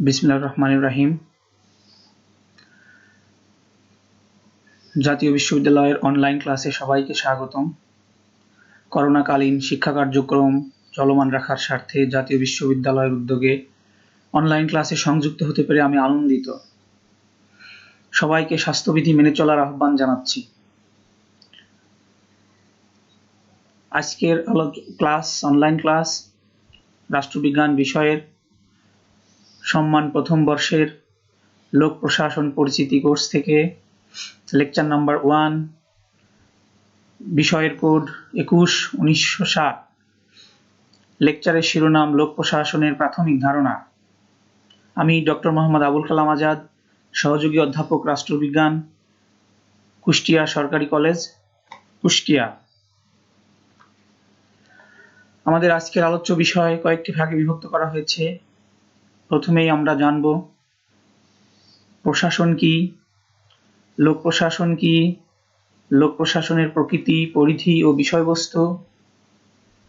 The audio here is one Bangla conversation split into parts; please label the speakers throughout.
Speaker 1: বিসমিল্লাহির রহমানির রহিম। জাতীয় বিশ্ববিদ্যালয়ের অনলাইন ক্লাসে সবাইকে স্বাগতম। করোনাকালীন শিক্ষা কার্যক্রম চলমান রাখার স্বার্থে জাতীয় বিশ্ববিদ্যালয়ের উদ্যোগে অনলাইন ক্লাসে সংযুক্ত হতে পেরে আমি আনন্দিত। সবাইকে স্বাস্থ্যবিধি মেনে চলার আহ্বান জানাচ্ছি। আজকের অনলাইন ক্লাস রাষ্ট্রবিজ্ঞান বিষয়ের সম্মান প্রথম বর্ষের লোক প্রশাসন পরিচিতি কোর্স থেকে লেকচার নাম্বার 1, বিষয়ের কোড 21/1960। লেকচারের শিরোনাম লোক প্রশাসনের প্রাথমিক ধারণা। আমি ডক্টর মোহাম্মদ আবুল কালাম আজাদ, সহযোগী অধ্যাপক রাষ্ট্রবিজ্ঞান, কুষ্টিয়া সরকারি কলেজ, কুষ্টিয়া। আমাদের আজকের আলোচ্য বিষয় কয়েকটি ভাগে বিভক্ত করা হয়েছে। প্রথমেই আমরা জানব প্রশাসন কি, লোক প্রশাসন কি, লোক প্রশাসনের প্রকৃতি, পরিধি ও বিষয়বস্তু,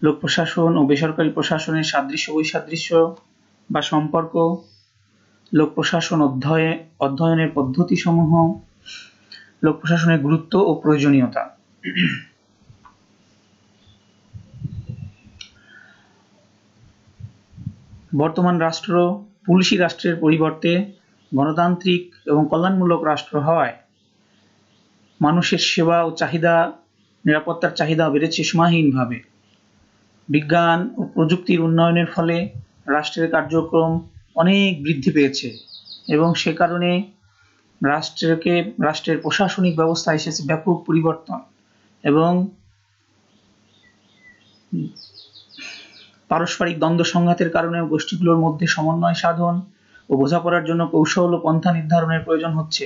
Speaker 1: লোক প্রশাসন ও বেসরকারি প্রশাসনের সাদৃশ্য বৈসাদৃশ্য বা সম্পর্ক, লোক প্রশাসন অধ্যয়নের পদ্ধতিসমূহ, লোক প্রশাসনের গুরুত্ব ও প্রয়োজনীয়তা। বর্তমান রাষ্ট্র পুলিশি রাষ্ট্রের পরিবর্তে গণতান্ত্রিক এবং কল্যাণমূলক রাষ্ট্র হওয়ায় মানুষের সেবা ও নিরাপত্তার চাহিদা বেড়েছে সীমাহীনভাবে। বিজ্ঞান ও প্রযুক্তির উন্নয়নের ফলে রাষ্ট্রের কার্যক্রম অনেক বৃদ্ধি পেয়েছে এবং সে কারণে রাষ্ট্রের প্রশাসনিক ব্যবস্থা এসেছে ব্যাপক পরিবর্তন এবং পারস্পরিক দ্বন্দ্ব সংঘাতের কারণে গোষ্ঠীগুলোর মধ্যে সমন্বয় সাধন ও বোঝাপড়ার জন্য কৌশল ও পন্থা নির্ধারণের প্রয়োজন হচ্ছে।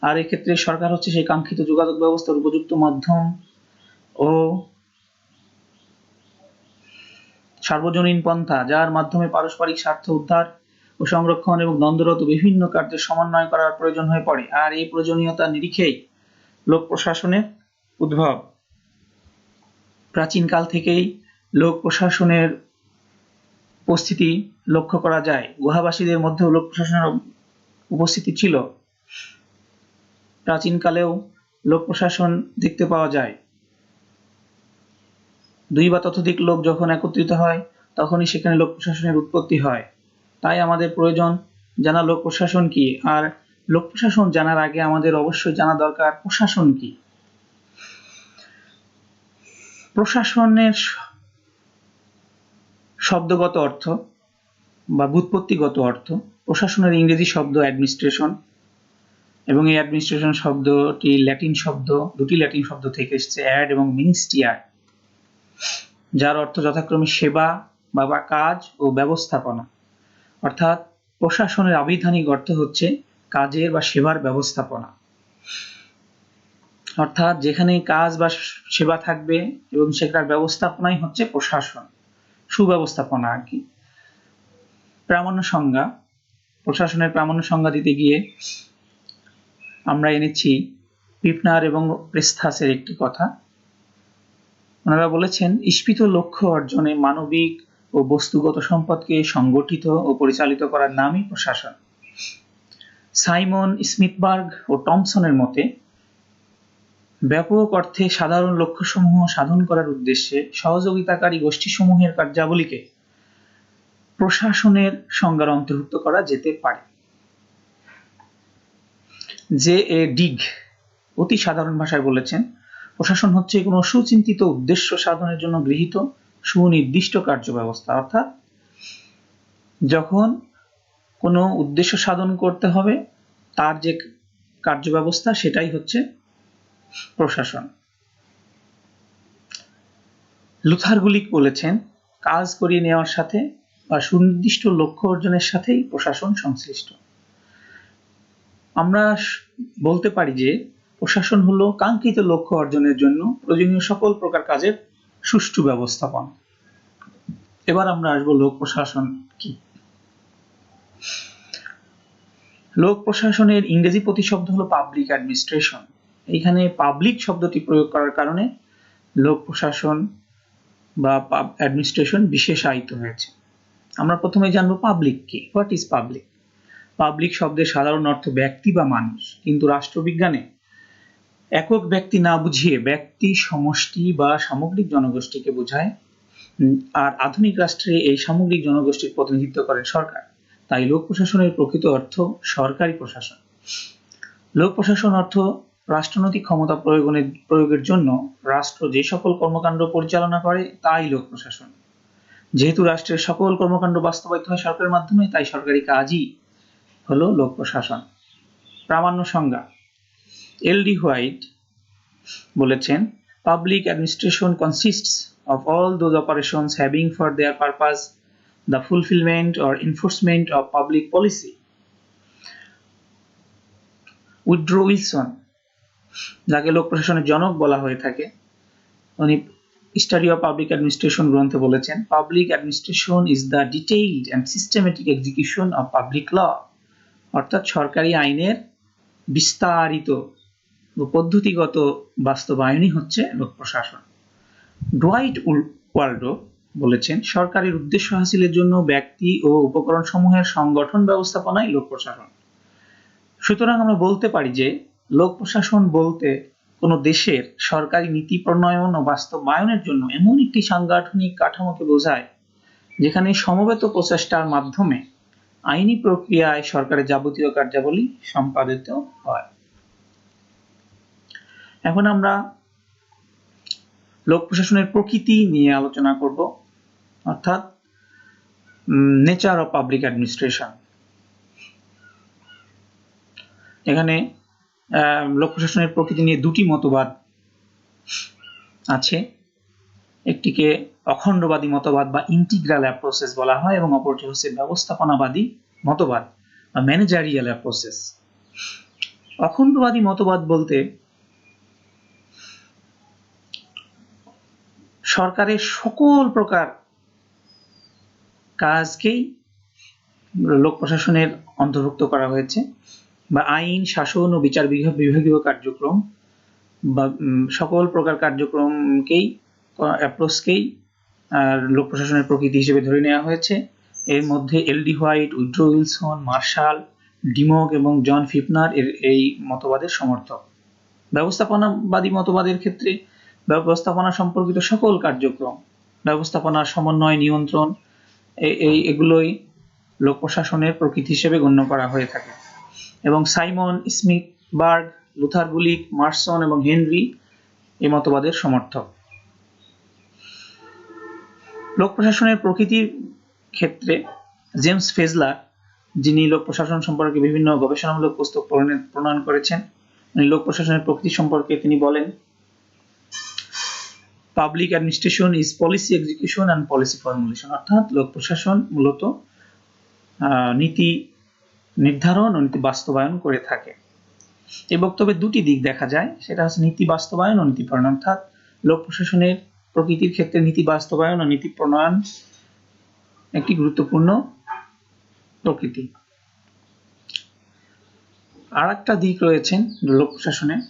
Speaker 1: আর এক্ষেত্রে সরকার হচ্ছে সেই কাঙ্ক্ষিত যোগাযোগ ব্যবস্থার উপযুক্ত মাধ্যম ও সার্বজনীন পন্থা, যার মাধ্যমে পারস্পরিক স্বার্থ উদ্ধার ও সংরক্ষণ এবং দ্বন্দ্বরত বিভিন্ন কার্যের সমন্বয় করার প্রয়োজন হয়ে পড়ে। আর এই প্রয়োজনীয়তার নিরিখেই লোক প্রশাসনের উদ্ভব। প্রাচীনকাল থেকেই লোক প্রশাসনের উপস্থিতি লক্ষ্য করা যায়। গুহাবাসীদের মধ্যেও লোক প্রশাসনের উপস্থিতি ছিল। প্রাচীনকালেও লোক প্রশাসন দেখতে পাওয়া যায়। 2 বা ততোধিক লোক যখন একত্রিত হয় তখনই সেখানে লোক প্রশাসনের উৎপত্তি হয়। তাই আমাদের প্রয়োজন জানা লোক প্রশাসন কি, আর লোক প্রশাসন জানার আগে আমাদের অবশ্যই জানা দরকার প্রশাসন কি। প্রশাসনের শব্দগত অর্থ বা ব্যুৎপত্তিগত অর্থ, প্রশাসনের ইংরেজি শব্দ অ্যাডমিনিস্ট্রেশন, এবং এই অ্যাডমিনিস্ট্রেশন শব্দটি দুটি ল্যাটিন শব্দ থেকে এসেছে, অ্যাড এবং মিনিস্টিয়ার, যার অর্থ যথাক্রমে সেবা বা কাজ ও ব্যবস্থাপনা। অর্থাৎ প্রশাসনের আবিধানিক অর্থ হচ্ছে কাজের বা সেবার ব্যবস্থাপনা। অর্থাৎ যেখানে কাজ বা সেবা থাকবে এবং সেটার ব্যবস্থাপনাই হচ্ছে প্রশাসন, সুব্যবস্থাপনা আর কি। প্রামাণ্য সংজ্ঞা, প্রশাসনের প্রামাণ্য সংজ্ঞা দিতে গিয়ে আমরা এনেছি পিপনার এবং প্রেস্থাসের একটি কথা। ওনারা বলেছেন, ইস্পিত লক্ষ্য অর্জনে মানবিক ও বস্তুগত সম্পদকে সংগঠিত ও পরিচালিত করার নামই প্রশাসন। সাইমন স্মিথবার্গ ও টমসনের মতে ব্যাপক অর্থে সাধারণ লক্ষ্যসমূহ সাধন করার উদ্দেশ্যে সহযোগিতাকারী গোষ্ঠীসমূহের কার্যাবলীকে প্রশাসনের সংজ্ঞার অন্তর্ভুক্ত করা যেতে পারে। জে.এ. ডিগ অতি সাধারণ ভাষায় বলেছেন, প্রশাসন হচ্ছে কোনো সুচিন্তিত উদ্দেশ্য সাধনের জন্য গৃহীত সুনির্দিষ্ট কার্য ব্যবস্থা। অর্থাৎ যখন কোনো উদ্দেশ্য সাধন করতে হবে তার যে কার্য ব্যবস্থা সেটাই হচ্ছে প্রশাসন। লুথার গুলিক বলেছেন, কাজ করিয়ে নেওয়ার সাথে বা সুনির্দিষ্ট লক্ষ্য অর্জনের সাথেই প্রশাসন সংশ্লিষ্ট। আমরা বলতে পারি যে প্রশাসন হলো কাঙ্ক্ষিত লক্ষ্য অর্জনের জন্য প্রয়োজনীয় সকল প্রকার কাজের সুষ্ঠু ব্যবস্থাপনা। এবার আমরা আসবো লোক প্রশাসন কি। লোক প্রশাসনের ইংরেজি প্রতিশব্দ হলো পাবলিক অ্যাডমিনিস্ট্রেশন। এইখানে পাবলিক শব্দটি প্রয়োগ করার কারণে লোক প্রশাসন বা অ্যাডমিনিস্ট্রেশন বিশেষায়িত হয়েছে। আমরা প্রথমে জানবো পাবলিক কি, হোয়াট ইজ পাবলিক। পাবলিক শব্দের সাধারণ অর্থ ব্যক্তি বা মানুষ, কিন্তু রাষ্ট্রবিজ্ঞানে একক ব্যক্তি না বুঝিয়ে ব্যক্তি, সমষ্টি বা সামগ্রিক জনগোষ্ঠীকে বোঝায়। আর আধুনিক রাষ্ট্রে এই সামগ্রিক জনগোষ্ঠীর প্রতিনিধিত্ব করেন সরকার। তাই লোক প্রশাসনের প্রকৃত অর্থ সরকারি প্রশাসন। লোক প্রশাসন অর্থ রাষ্ট্রনৈতিক ক্ষমতা প্রয়োগের জন্য রাষ্ট্র যে সকল কর্মকাণ্ড পরিচালনা করে তাই লোক প্রশাসন। যেহেতু রাষ্ট্রের সকল কর্মকাণ্ড বাস্তবায়িত হয় সরকারের মাধ্যমে, তাই সরকারি কাজই হলো লোক প্রশাসন। প্রামাণ্য সংজ্ঞা। এল.ডি. হোয়াইট বলেছেন, public administration consists of all those operations having for their purpose the fulfillment or enforcement of public policy. Withdraw Wilson, যাকে লোক প্রশাসনের জনক বলা হয়ে থাকে, উনি স্টাডি অফ পাবলিক অ্যাডমিনিস্ট্রেশন গ্রন্থে বলেছেন, public administration is the detailed and systematic execution of public law. অর্থাৎ সরকারি আইনের বিস্তারিত ও পদ্ধতিগত বাস্তবায়নই হচ্ছে লোক প্রশাসন। ডুয়াইট ওয়ালডো বলেছেন, সরকারের উদ্দেশ্য হাসিলের জন্য ব্যক্তি ও উপকরণ সমূহের সংগঠন ব্যবস্থাপনাই লোক প্রশাসন। সুতরাং আমরা বলতে পারি যে লোক প্রশাসন বলতে কোনো দেশের সরকারি নীতি প্রণয়ন ও বাস্তবায়নের জন্য এমন একটি সাংগঠনিক কাঠামোকে বোঝায় যেখানে সমবেত প্রচেষ্টার মাধ্যমে আইনি প্রক্রিয়ায় সরকারের যাবতীয় কার্যাবলী সম্পাদিত হয়। এখন আমরা লোক প্রশাসনের প্রকৃতি নিয়ে আলোচনা করব, অর্থাৎ নেচার অফ পাবলিক অ্যাডমিনিস্ট্রেশন। এখানে লোক প্রশাসনের প্রকৃতি নিয়ে দুটি মতবাদ আছে। একটিকে অখণ্ডবাদী মতবাদ বা ইন্টিগ্রাল অ্যাপ্রোচেস বলা হয় এবং অপরটি হচ্ছে ব্যবস্থাপনাবাদী মতবাদ বা ম্যানেজারিয়াল অ্যাপ্রোচেস। অখণ্ডবাদী মতবাদ বলতে সরকারের সকল প্রকার কাজকেই লোক প্রশাসনের অন্তর্ভুক্ত করা হয়েছে, বা আইন, শাসন ও বিচার বিভাগীয় কার্যক্রম বা সকল প্রকার কার্যক্রমকেই অ্যাপ্রোচকেই লোক প্রশাসনের প্রকৃতি হিসেবে ধরে নেওয়া হয়েছে। এর মধ্যে LD. White, withdraw Wilson, martial, ডিমক এবং জন ফিফনার এই মতবাদের সমর্থক। ব্যবস্থাপনাবাদী মতবাদের ক্ষেত্রে ব্যবস্থাপনা সম্পর্কিত সকল কার্যক্রম, ব্যবস্থাপনার সমন্বয়, নিয়ন্ত্রণ এগুলোই লোক প্রশাসনের প্রকৃতি হিসেবে গণ্য করা হয়ে থাকে। এবং সাইমন, স্মিথবার্গ, লুথার গুলিক, মার্সন এবং হেনরি এই মতবাদের সমর্থক। লোক প্রশাসনের প্রকৃতির ক্ষেত্রে জেমস ফেজলার, যিনি লোক প্রশাসন সম্পর্কে বিভিন্ন গবেষণামূলক পুস্তক প্রণয়ন করেছেন, লোক প্রশাসনের প্রকৃতি সম্পর্কে তিনি বলেন, public administration is policy execution and policy formulation. অর্থাৎ লোক প্রশাসন মূলত নীতি নির্ধারণ ও নীতি বাস্তবায়ন করে থাকে। এই বক্তব্যের দুটি দিক দেখা যায়, সেটা হচ্ছে নীতি বাস্তবায়ন ও নীতি প্রণয়ন। অর্থাৎ লোক প্রশাসনের প্রকৃতির ক্ষেত্রে নীতি বাস্তবায়ন ও নীতি প্রণয়ন একটি গুরুত্বপূর্ণ প্রকৃতি। আর একটা দিক রয়েছেন লোক প্রশাসনের,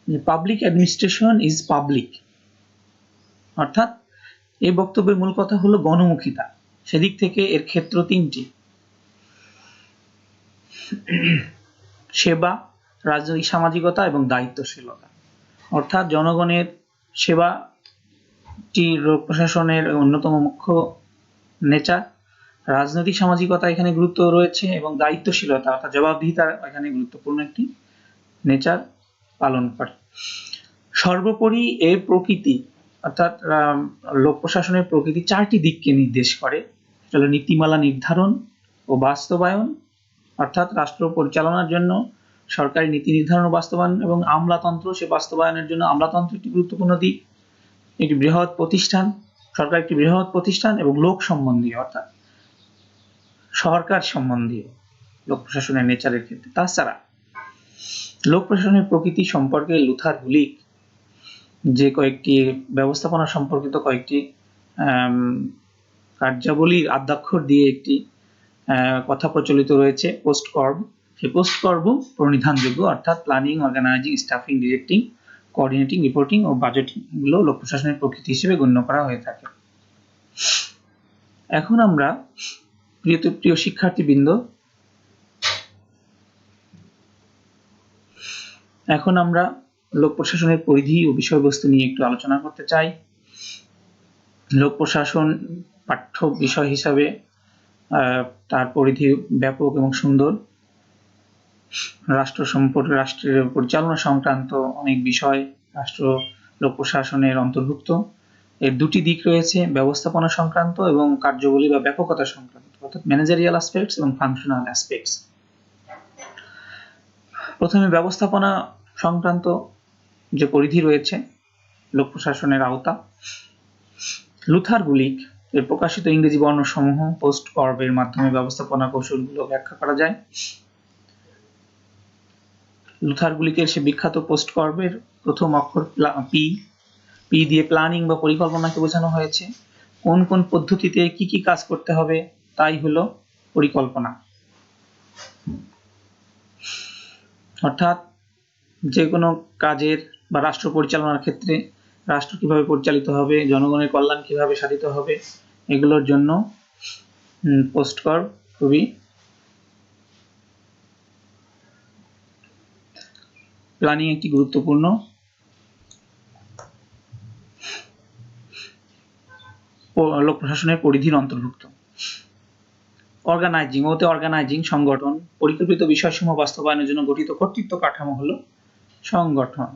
Speaker 1: যে পাবলিক অ্যাডমিনিস্ট্রেশন ইজ পাবলিক। অর্থাৎ এই বক্তব্যের মূল কথা হলো গণমুখিতা। সেদিক থেকে এর ক্ষেত্র তিনটি: সেবা, রাজনৈতিক সামাজিকতা এবং দায়িত্বশীলতা। অর্থাৎ জনগণের সেবাটি লোক প্রশাসনের অন্যতম মুখ্য নেচার। রাজনৈতিক সামাজিকতা এখানে গুরুত্ব রয়েছে এবং দায়িত্বশীলতা অর্থাৎ জবাবদিহিতা এখানে গুরুত্বপূর্ণ একটি নেচার পালন করে। সর্বোপরি এর প্রকৃতি অর্থাৎ লোক প্রশাসনের প্রকৃতি চারটি দিককে নির্দেশ করে। সেটা হলো নীতিমালা নির্ধারণ ও বাস্তবায়ন, অর্থাৎ রাষ্ট্র পরিচালনার জন্য সরকারি নীতি নির্ধারণ ও বাস্তবায়ন, এবং আমলাতন্ত্র, সে বাস্তবায়নের জন্য আমলাতন্ত্র একটি গুরুত্বপূর্ণ দিক। একটি বৃহৎ প্রতিষ্ঠান, সরকার একটি বৃহৎ প্রতিষ্ঠান এবং লোক সম্বন্ধীয় অর্থাৎ সরকার সম্বন্ধীয় লোক প্রশাসনের নেচারের ক্ষেত্রে। তাছাড়া লোক প্রশাসনের প্রকৃতি সম্পর্কে লুথার গুলিক যে কয়েকটি ব্যবস্থাপনা সম্পর্কিত কয়েকটি কার্যাবলীর আদ্যাক্ষর দিয়ে একটি কথা প্রচলিত রয়েছে, পোস্টকর্ব। সেই পোস্টকর্ব প্রণিধানযোগ্য, অর্থাৎ planning, organising, staffing, directing, coordinating, reporting ও বাজেটিং গুলো লোক প্রশাসনের প্রকৃতি হিসেবে গণ্য করা হয়ে থাকে। এখন আমরা প্রিয় শিক্ষার্থীবৃন্দ, এখন আমরা লোক প্রশাসনের পরিধি ও বিষয়বস্তু নিয়ে একটু আলোচনা করতে চাই। লোক প্রশাসন পাঠ্য বিষয় হিসাবে তার পরিধি ব্যাপক এবং সুন্দর। রাষ্ট্রের পরিচালনা সংক্রান্ত অনেক বিষয় রাষ্ট্র লোক প্রশাসনের অন্তর্ভুক্ত। এর দুটি দিক রয়েছে, ব্যবস্থাপনা সংক্রান্ত এবং কার্যবলী বা ব্যাপকতা সংক্রান্ত, অর্থাৎ ম্যানেজারিয়াল অ্যাসপেক্টস এবং ফাংশনাল অ্যাসপেক্টস। প্রথমে ব্যবস্থাপনা সংক্রান্ত যে পরিধি রয়েছে লোক প্রশাসনের আওতা। লুথার গুলিক এর প্রকাশিত ইংরেজি বর্ণসমূহ পোস্ট কর্বের মাধ্যমে ব্যবস্থাপনা কৌশলগুলো ব্যাখ্যা করা যায়। লুথার গুলিকের সে বিখ্যাত পোস্ট কর্বের প্রথম অক্ষর পি দিয়ে প্ল্যানিং বা পরিকল্পনাকে বোঝানো হয়েছে। কোন কোন পদ্ধতিতে কি কি কাজ করতে হবে তাই হলো পরিকল্পনা। অর্থাৎ যে কোনো কাজের বা রাষ্ট্র পরিচালনার ক্ষেত্রে রাষ্ট্র কিভাবে পরিচালিত হবে, জনগণের কল্যাণ কিভাবে সাধিত হবে, এগুলোর জন্য পোস্ট কর্ব খুবই প্ল্যানিং একটি গুরুত্বপূর্ণ লোক প্রশাসনের পরিধির অন্তর্ভুক্ত। অর্গানাইজিং সংগঠন, পরিকল্পিত বিষয়সমূহ বাস্তবায়নের জন্য গঠিত কর্তৃত্ব কাঠামো হলো সংগঠন।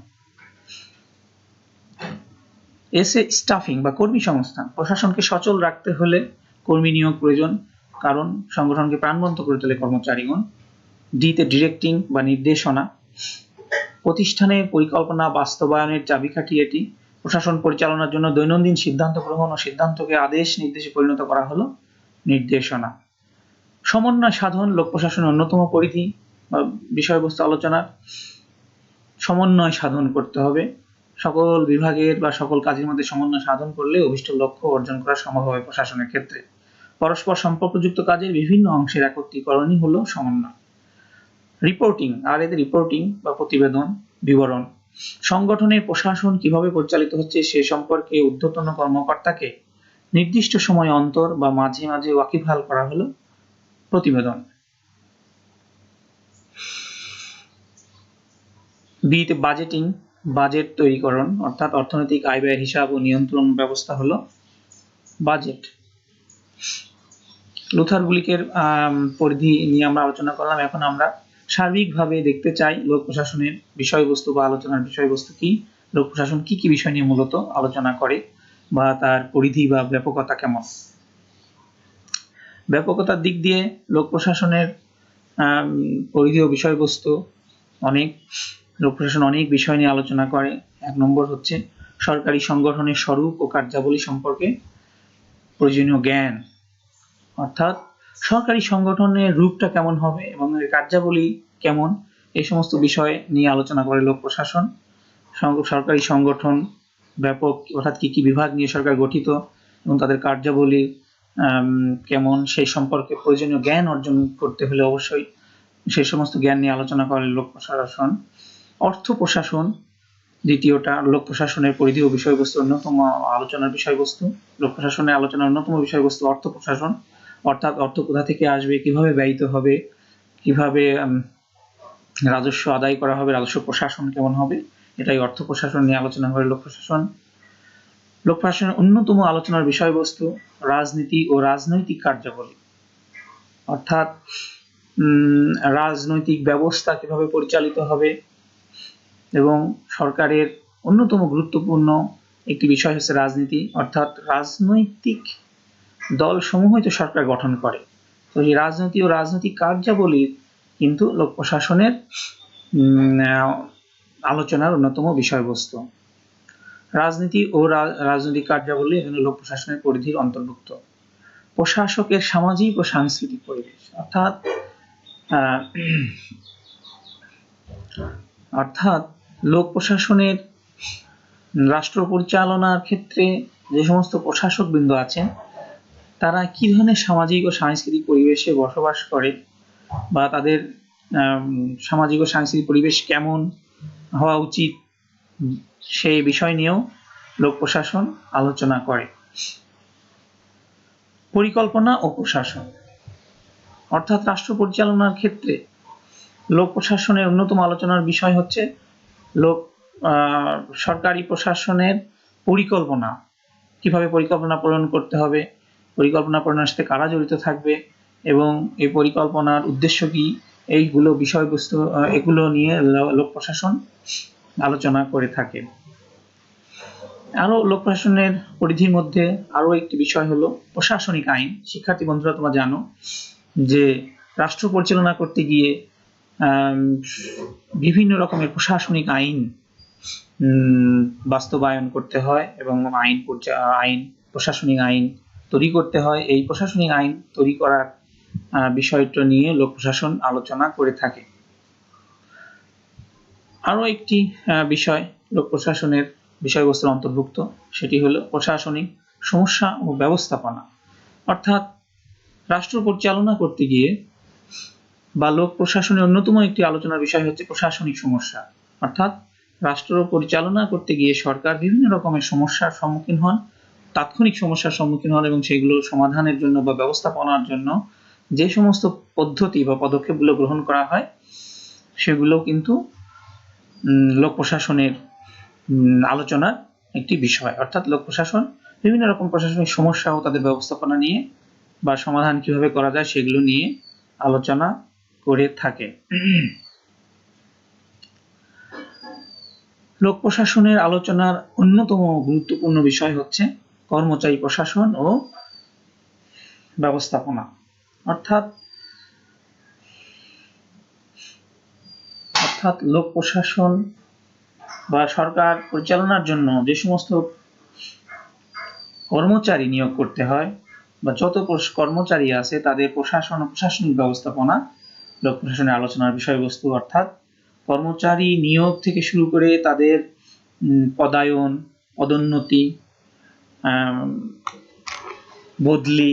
Speaker 1: স্টাফিং বা কর্মী সংস্থান, প্রশাসনকে সচল রাখতে হলে কর্মী নিয়োগ প্রয়োজন, কারণ সংগঠনকে প্রাণবন্ত করে তোলে কর্মচারীগণ। ডিতে ডিরেক্টিং বা নির্দেশনা, প্রতিষ্ঠানের পরিকল্পনা বাস্তবায়নের চাবিকাঠি এটি। প্রশাসন পরিচালনার জন্য দৈনন্দিন সিদ্ধান্ত গ্রহণ ও সিদ্ধান্তকে আদেশ নির্দেশে পরিণত করা হলো নির্দেশনা। সমন্বয় সাধন, লোক প্রশাসনের অন্যতম পরিধি বা বিষয়বস্তু আলোচনার। সমন্বয় সাধন করতে হবে, সকল বিভাগের বা সকল কাজের মধ্যে সমন্বয় সাধন করলে অভিষ্ট লক্ষ্য অর্জন করা সম্ভব হবে প্রশাসনের ক্ষেত্রে। পরস্পর সম্পর্কযুক্ত কাজের বিভিন্ন অংশের একত্রীকরণই হলো সমন্বয়। রিপোর্টিং, আর এদের রিপোর্টিং বা প্রতিবেদন বিবরণ, সংগঠনের প্রশাসন কিভাবে পরিচালিত হচ্ছে সে সম্পর্কে ঊর্ধ্বতন কর্মকর্তাকে নির্দিষ্ট সময় অন্তর বা মাঝে মাঝে ওয়াকিবহাল করা হলো প্রতিবেদন। বিতে বাজেটিং, বাজেট তৈরিকরণ, অর্থাৎ অর্থনৈতিক আয় ব্যয়ের হিসাব ও নিয়ন্ত্রণ ব্যবস্থা হলো বাজেট। লুথার গুলিকের পরিধি নিয়ে আমরা আলোচনা করলাম। এখন আমরা সার্বিকভাবে দেখতে চাই লোক প্রশাসনের বিষয়বস্তু বা আলোচনার বিষয়বস্তু কি, লোক প্রশাসন কি কি বিষয় নিয়ে মূলত আলোচনা করে বা তার পরিধি বা ব্যাপকতা কেমন। ব্যাপকতার দিক দিয়ে লোক প্রশাসনের পরিধি ও বিষয়বস্তু অনেক। লোক প্রশাসন অনেক বিষয় নিয়ে আলোচনা করে। 1 নম্বর হচ্ছে সরকারি সংগঠনের স্বরূপ ও কার্যাবলী সম্পর্কে প্রয়োজনীয় জ্ঞান, অর্থাৎ সরকারি সংগঠনের রূপটা কেমন হবে এবং এর কার্যাবলী কেমন, এই সমস্ত বিষয় নিয়ে আলোচনা করে লোক প্রশাসন। সরকারি সংগঠন ব্যাপক, অর্থাৎ কি কি বিভাগ নিয়ে সরকার গঠিত এবং তাদের কার্যাবলী কেমন সেই সম্পর্কে প্রয়োজনীয় জ্ঞান অর্জন করতে হলে অবশ্যই সেই সমস্ত জ্ঞান নিয়ে আলোচনা করে লোক প্রশাসন। অর্থ প্রশাসন দ্বিতীয়টা, লোক প্রশাসনের পরিধি ও বিষয়বস্তু অন্যতম আলোচনার বিষয়বস্তু। লোক প্রশাসনের আলোচনার অন্যতম বিষয়বস্তু অর্থ প্রশাসন, অর্থাৎ অর্থ কোথা থেকে আসবে, কিভাবে ব্যয়িত হবে, কিভাবে রাজস্ব আদায় করা হবে, রাজস্ব প্রশাসন কেমন হবে, এটাই অর্থ প্রশাসন নিয়ে আলোচনা করে লোক প্রশাসন। লোক প্রশাসনের অন্যতম আলোচনার বিষয়বস্তু রাজনীতি ও রাজনৈতিক কার্যাবলী, অর্থাৎ রাজনৈতিক ব্যবস্থা কিভাবে পরিচালিত হবে এবং সরকারের অন্যতম গুরুত্বপূর্ণ একটি বিষয় হচ্ছে রাজনীতি, অর্থাৎ রাজনৈতিক দলসমূহই তো সরকার গঠন করে। তো এই রাজনীতি ও রাজনৈতিক কার্যাবলী কিন্তু লোক প্রশাসনের আলোচনার অন্যতম বিষয়বস্তু। রাজনীতি ও রাজনৈতিক কার্যাবলী এখানে লোক প্রশাসনের পরিধির অন্তর্ভুক্ত। প্রশাসকের সামাজিক ও সাংস্কৃতিক পরিবেশ, অর্থাৎ লোক প্রশাসনের রাষ্ট্র পরিচালনার ক্ষেত্রে যে সমস্ত প্রশাসক বৃন্দ আছেন তারা কি ধরনের সামাজিক ও সাংস্কৃতিক পরিবেশে বসবাস করে বা তাদের সামাজিক ও সাংস্কৃতিক পরিবেশ কেমন হওয়া উচিত সেই বিষয় নিয়েও লোক প্রশাসন আলোচনা করে। পরিকল্পনা ও প্রশাসন, অর্থাৎ রাষ্ট্র পরিচালনার ক্ষেত্রে লোক প্রশাসনের অন্যতম আলোচনার বিষয় হচ্ছে লোক সরকারি প্রশাসনের পরিকল্পনা, কিভাবে পরিকল্পনা প্রণয়ন করতে হবে, পরিকল্পনা প্রণয়নের সাথে কারা জড়িত থাকবে এবং এই পরিকল্পনার উদ্দেশ্য কি, এইগুলো বিষয়বস্তু এগুলো নিয়ে লোক প্রশাসন আলোচনা করে থাকে। আরো লোক প্রশাসনের পরিধির মধ্যে আরো একটি বিষয় হলো প্রশাসনিক আইন। শিক্ষার্থী বন্ধুরা, তোমরা জানো যে রাষ্ট্র পরিচালনা করতে গিয়ে বিভিন্ন রকমের প্রশাসনিক আইন বাস্তবায়ন করতে হয় এবং আইন প্রশাসনিক আইন তৈরি করতে হয়। এই প্রশাসনিক আইন তৈরি করার বিষয়টা নিয়ে লোক প্রশাসন আলোচনা করে থাকে। আরো একটি বিষয় লোক প্রশাসনের বিষয়বস্তুর অন্তর্ভুক্ত, সেটি হলো প্রশাসনিক সমস্যা ও ব্যবস্থাপনা। অর্থাৎ রাষ্ট্র পরিচালনা করতে গিয়ে বা লোক প্রশাসনের অন্যতম একটি আলোচনার বিষয় হচ্ছে প্রশাসনিক সমস্যা। অর্থাৎ রাষ্ট্র পরিচালনা করতে গিয়ে সরকার বিভিন্ন রকমের সমস্যার সম্মুখীন হন, তাৎক্ষণিক সমস্যার সম্মুখীন হন এবং সেগুলো সমাধানের জন্য বা ব্যবস্থাপনার জন্য যে সমস্ত পদ্ধতি বা পদক্ষেপগুলো গ্রহণ করা হয় সেগুলো কিন্তু লোক প্রশাসনের আলোচনার একটি বিষয়। অর্থাৎ লোক প্রশাসন বিভিন্ন রকম প্রশাসনিক সমস্যা ও তাদের ব্যবস্থাপনা নিয়ে বা সমাধান কিভাবে করা যায় সেগুলো নিয়ে আলোচনা করে থাকে। লোক প্রশাসনের আলোচনার অন্যতম গুরুত্বপূর্ণ বিষয় হচ্ছে কর্মচারী প্রশাসন ও ব্যবস্থাপনা। অর্থাৎ লোক প্রশাসন বা সরকার পরিচালনার জন্য যে সমস্ত কর্মচারী নিয়োগ করতে হয় বা যত কর্মচারী আছে তাদের প্রশাসন ও প্রশাসনিক ব্যবস্থাপনা লোক প্রশাসনের আলোচনার বিষয়বস্তু। অর্থাৎ কর্মচারী নিয়োগ থেকে শুরু করে তাদের পদায়ন, পদোন্নতি, বদলি,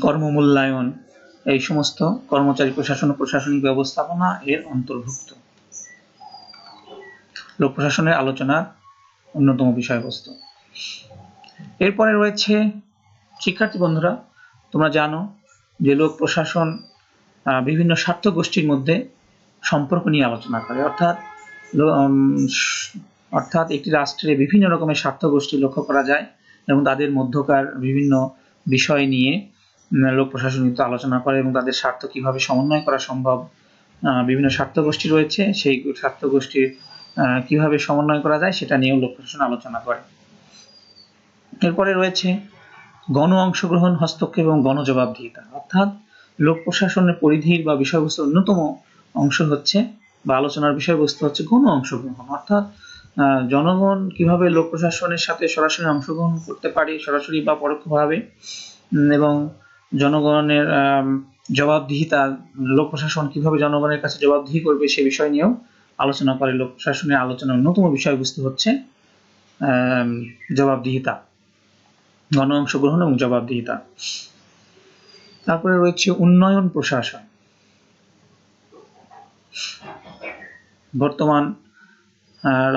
Speaker 1: কর্মমূল্যায়ন, এই সমস্ত কর্মচারী প্রশাসন ও প্রশাসনিক ব্যবস্থাপনা এর অন্তর্ভুক্ত লোক প্রশাসনের আলোচনার অন্যতম বিষয়বস্তু। এরপরে রয়েছে, শিক্ষার্থী বন্ধুরা তোমরা জানো যে লোক প্রশাসন বিভিন্ন স্বার্থ গোষ্ঠীর মধ্যে সম্পর্ক নিয়ে আলোচনা করে। অর্থাৎ একটি রাষ্ট্রে বিভিন্ন রকমের স্বার্থ গোষ্ঠী লক্ষ্য করা যায় এবং তাদের মধ্যকার বিভিন্ন বিষয় নিয়ে লোক প্রশাসন কিন্তু আলোচনা করে এবং তাদের স্বার্থ কিভাবে সমন্বয় করা সম্ভব, বিভিন্ন স্বার্থ গোষ্ঠী রয়েছে সেই স্বার্থ গোষ্ঠীর কিভাবে সমন্বয় করা যায় সেটা নিয়েও লোক প্রশাসন আলোচনা করে। এরপরে রয়েছে গণ অংশগ্রহণ, হস্তক্ষেপ এবং গণজবাবদিহিতা। অর্থাৎ লোক প্রশাসনের পরিধির বা বিষয়বস্তুর অন্যতম অংশ হচ্ছে বা আলোচনার বিষয়বস্তু হচ্ছে গণ অংশগ্রহণ। অর্থাৎ জনগণ কিভাবে লোক প্রশাসনের সাথে সরাসরি অংশগ্রহণ করতে পারে, সরাসরি বা পরোক্ষভাবে, এবং জনগণের জবাবদিহিতা, লোক প্রশাসন কিভাবে জনগণের কাছে জবাবদিহি করবে সে বিষয় নিয়েও আলোচনা করে। লোক প্রশাসনের আলোচনার অন্যতম বিষয়বস্তু হচ্ছে জবাবদিহিতা, গণ অংশগ্রহণ এবং জবাবদিহিতা। তারপরে রয়েছে উন্নয়ন প্রশাসন। বর্তমান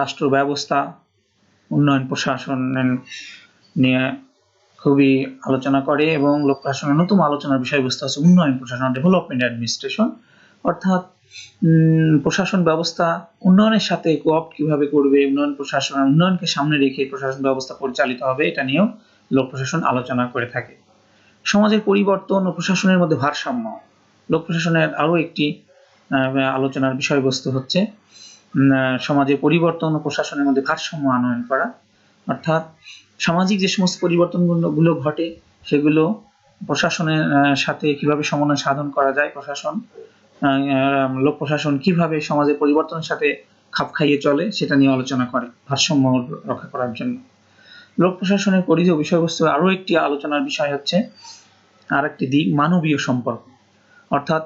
Speaker 1: রাষ্ট্র ব্যবস্থা উন্নয়ন প্রশাসন নিয়ে খুবই আলোচনা করে এবং লোক প্রশাসনের অন্যতম আলোচনার বিষয়বস্তু হচ্ছে উন্নয়ন প্রশাসন, ডেভেলপমেন্ট অ্যাডমিনিস্ট্রেশন। অর্থাৎ প্রশাসন ব্যবস্থা উন্নয়নের সাথে কোঅপ্ট কিভাবে করবে, উন্নয়নকে সামনে রেখে প্রশাসন ব্যবস্থা পরিচালিত হবে, এটা নিয়েও লোক প্রশাসন আলোচনা করে থাকে। সমাজের পরিবর্তন ও প্রশাসনের মধ্যে ভারসাম্য। লোক প্রশাসনের আরো একটি আলোচনার বিষয়বস্তু হচ্ছে সমাজের পরিবর্তন ও প্রশাসনের মধ্যে ভারসাম্য আনয়ন করা। অর্থাৎ সামাজিক যে সমস্ত পরিবর্তনগুলো ঘটে সেগুলো প্রশাসনের সাথে কিভাবে সমন্বয় সাধন করা যায়, লোক প্রশাসন কিভাবে সমাজের পরিবর্তনের সাথে খাপ খাইয়ে চলে সেটা নিয়ে আলোচনা করে ভারসাম্য রক্ষা করার জন্য। লোক প্রশাসনের পরিধি ও বিষয়বস্তু আরো একটি আলোচনার বিষয় হচ্ছে আরেকটি দিক মানবীয় সম্পর্ক। অর্থাৎ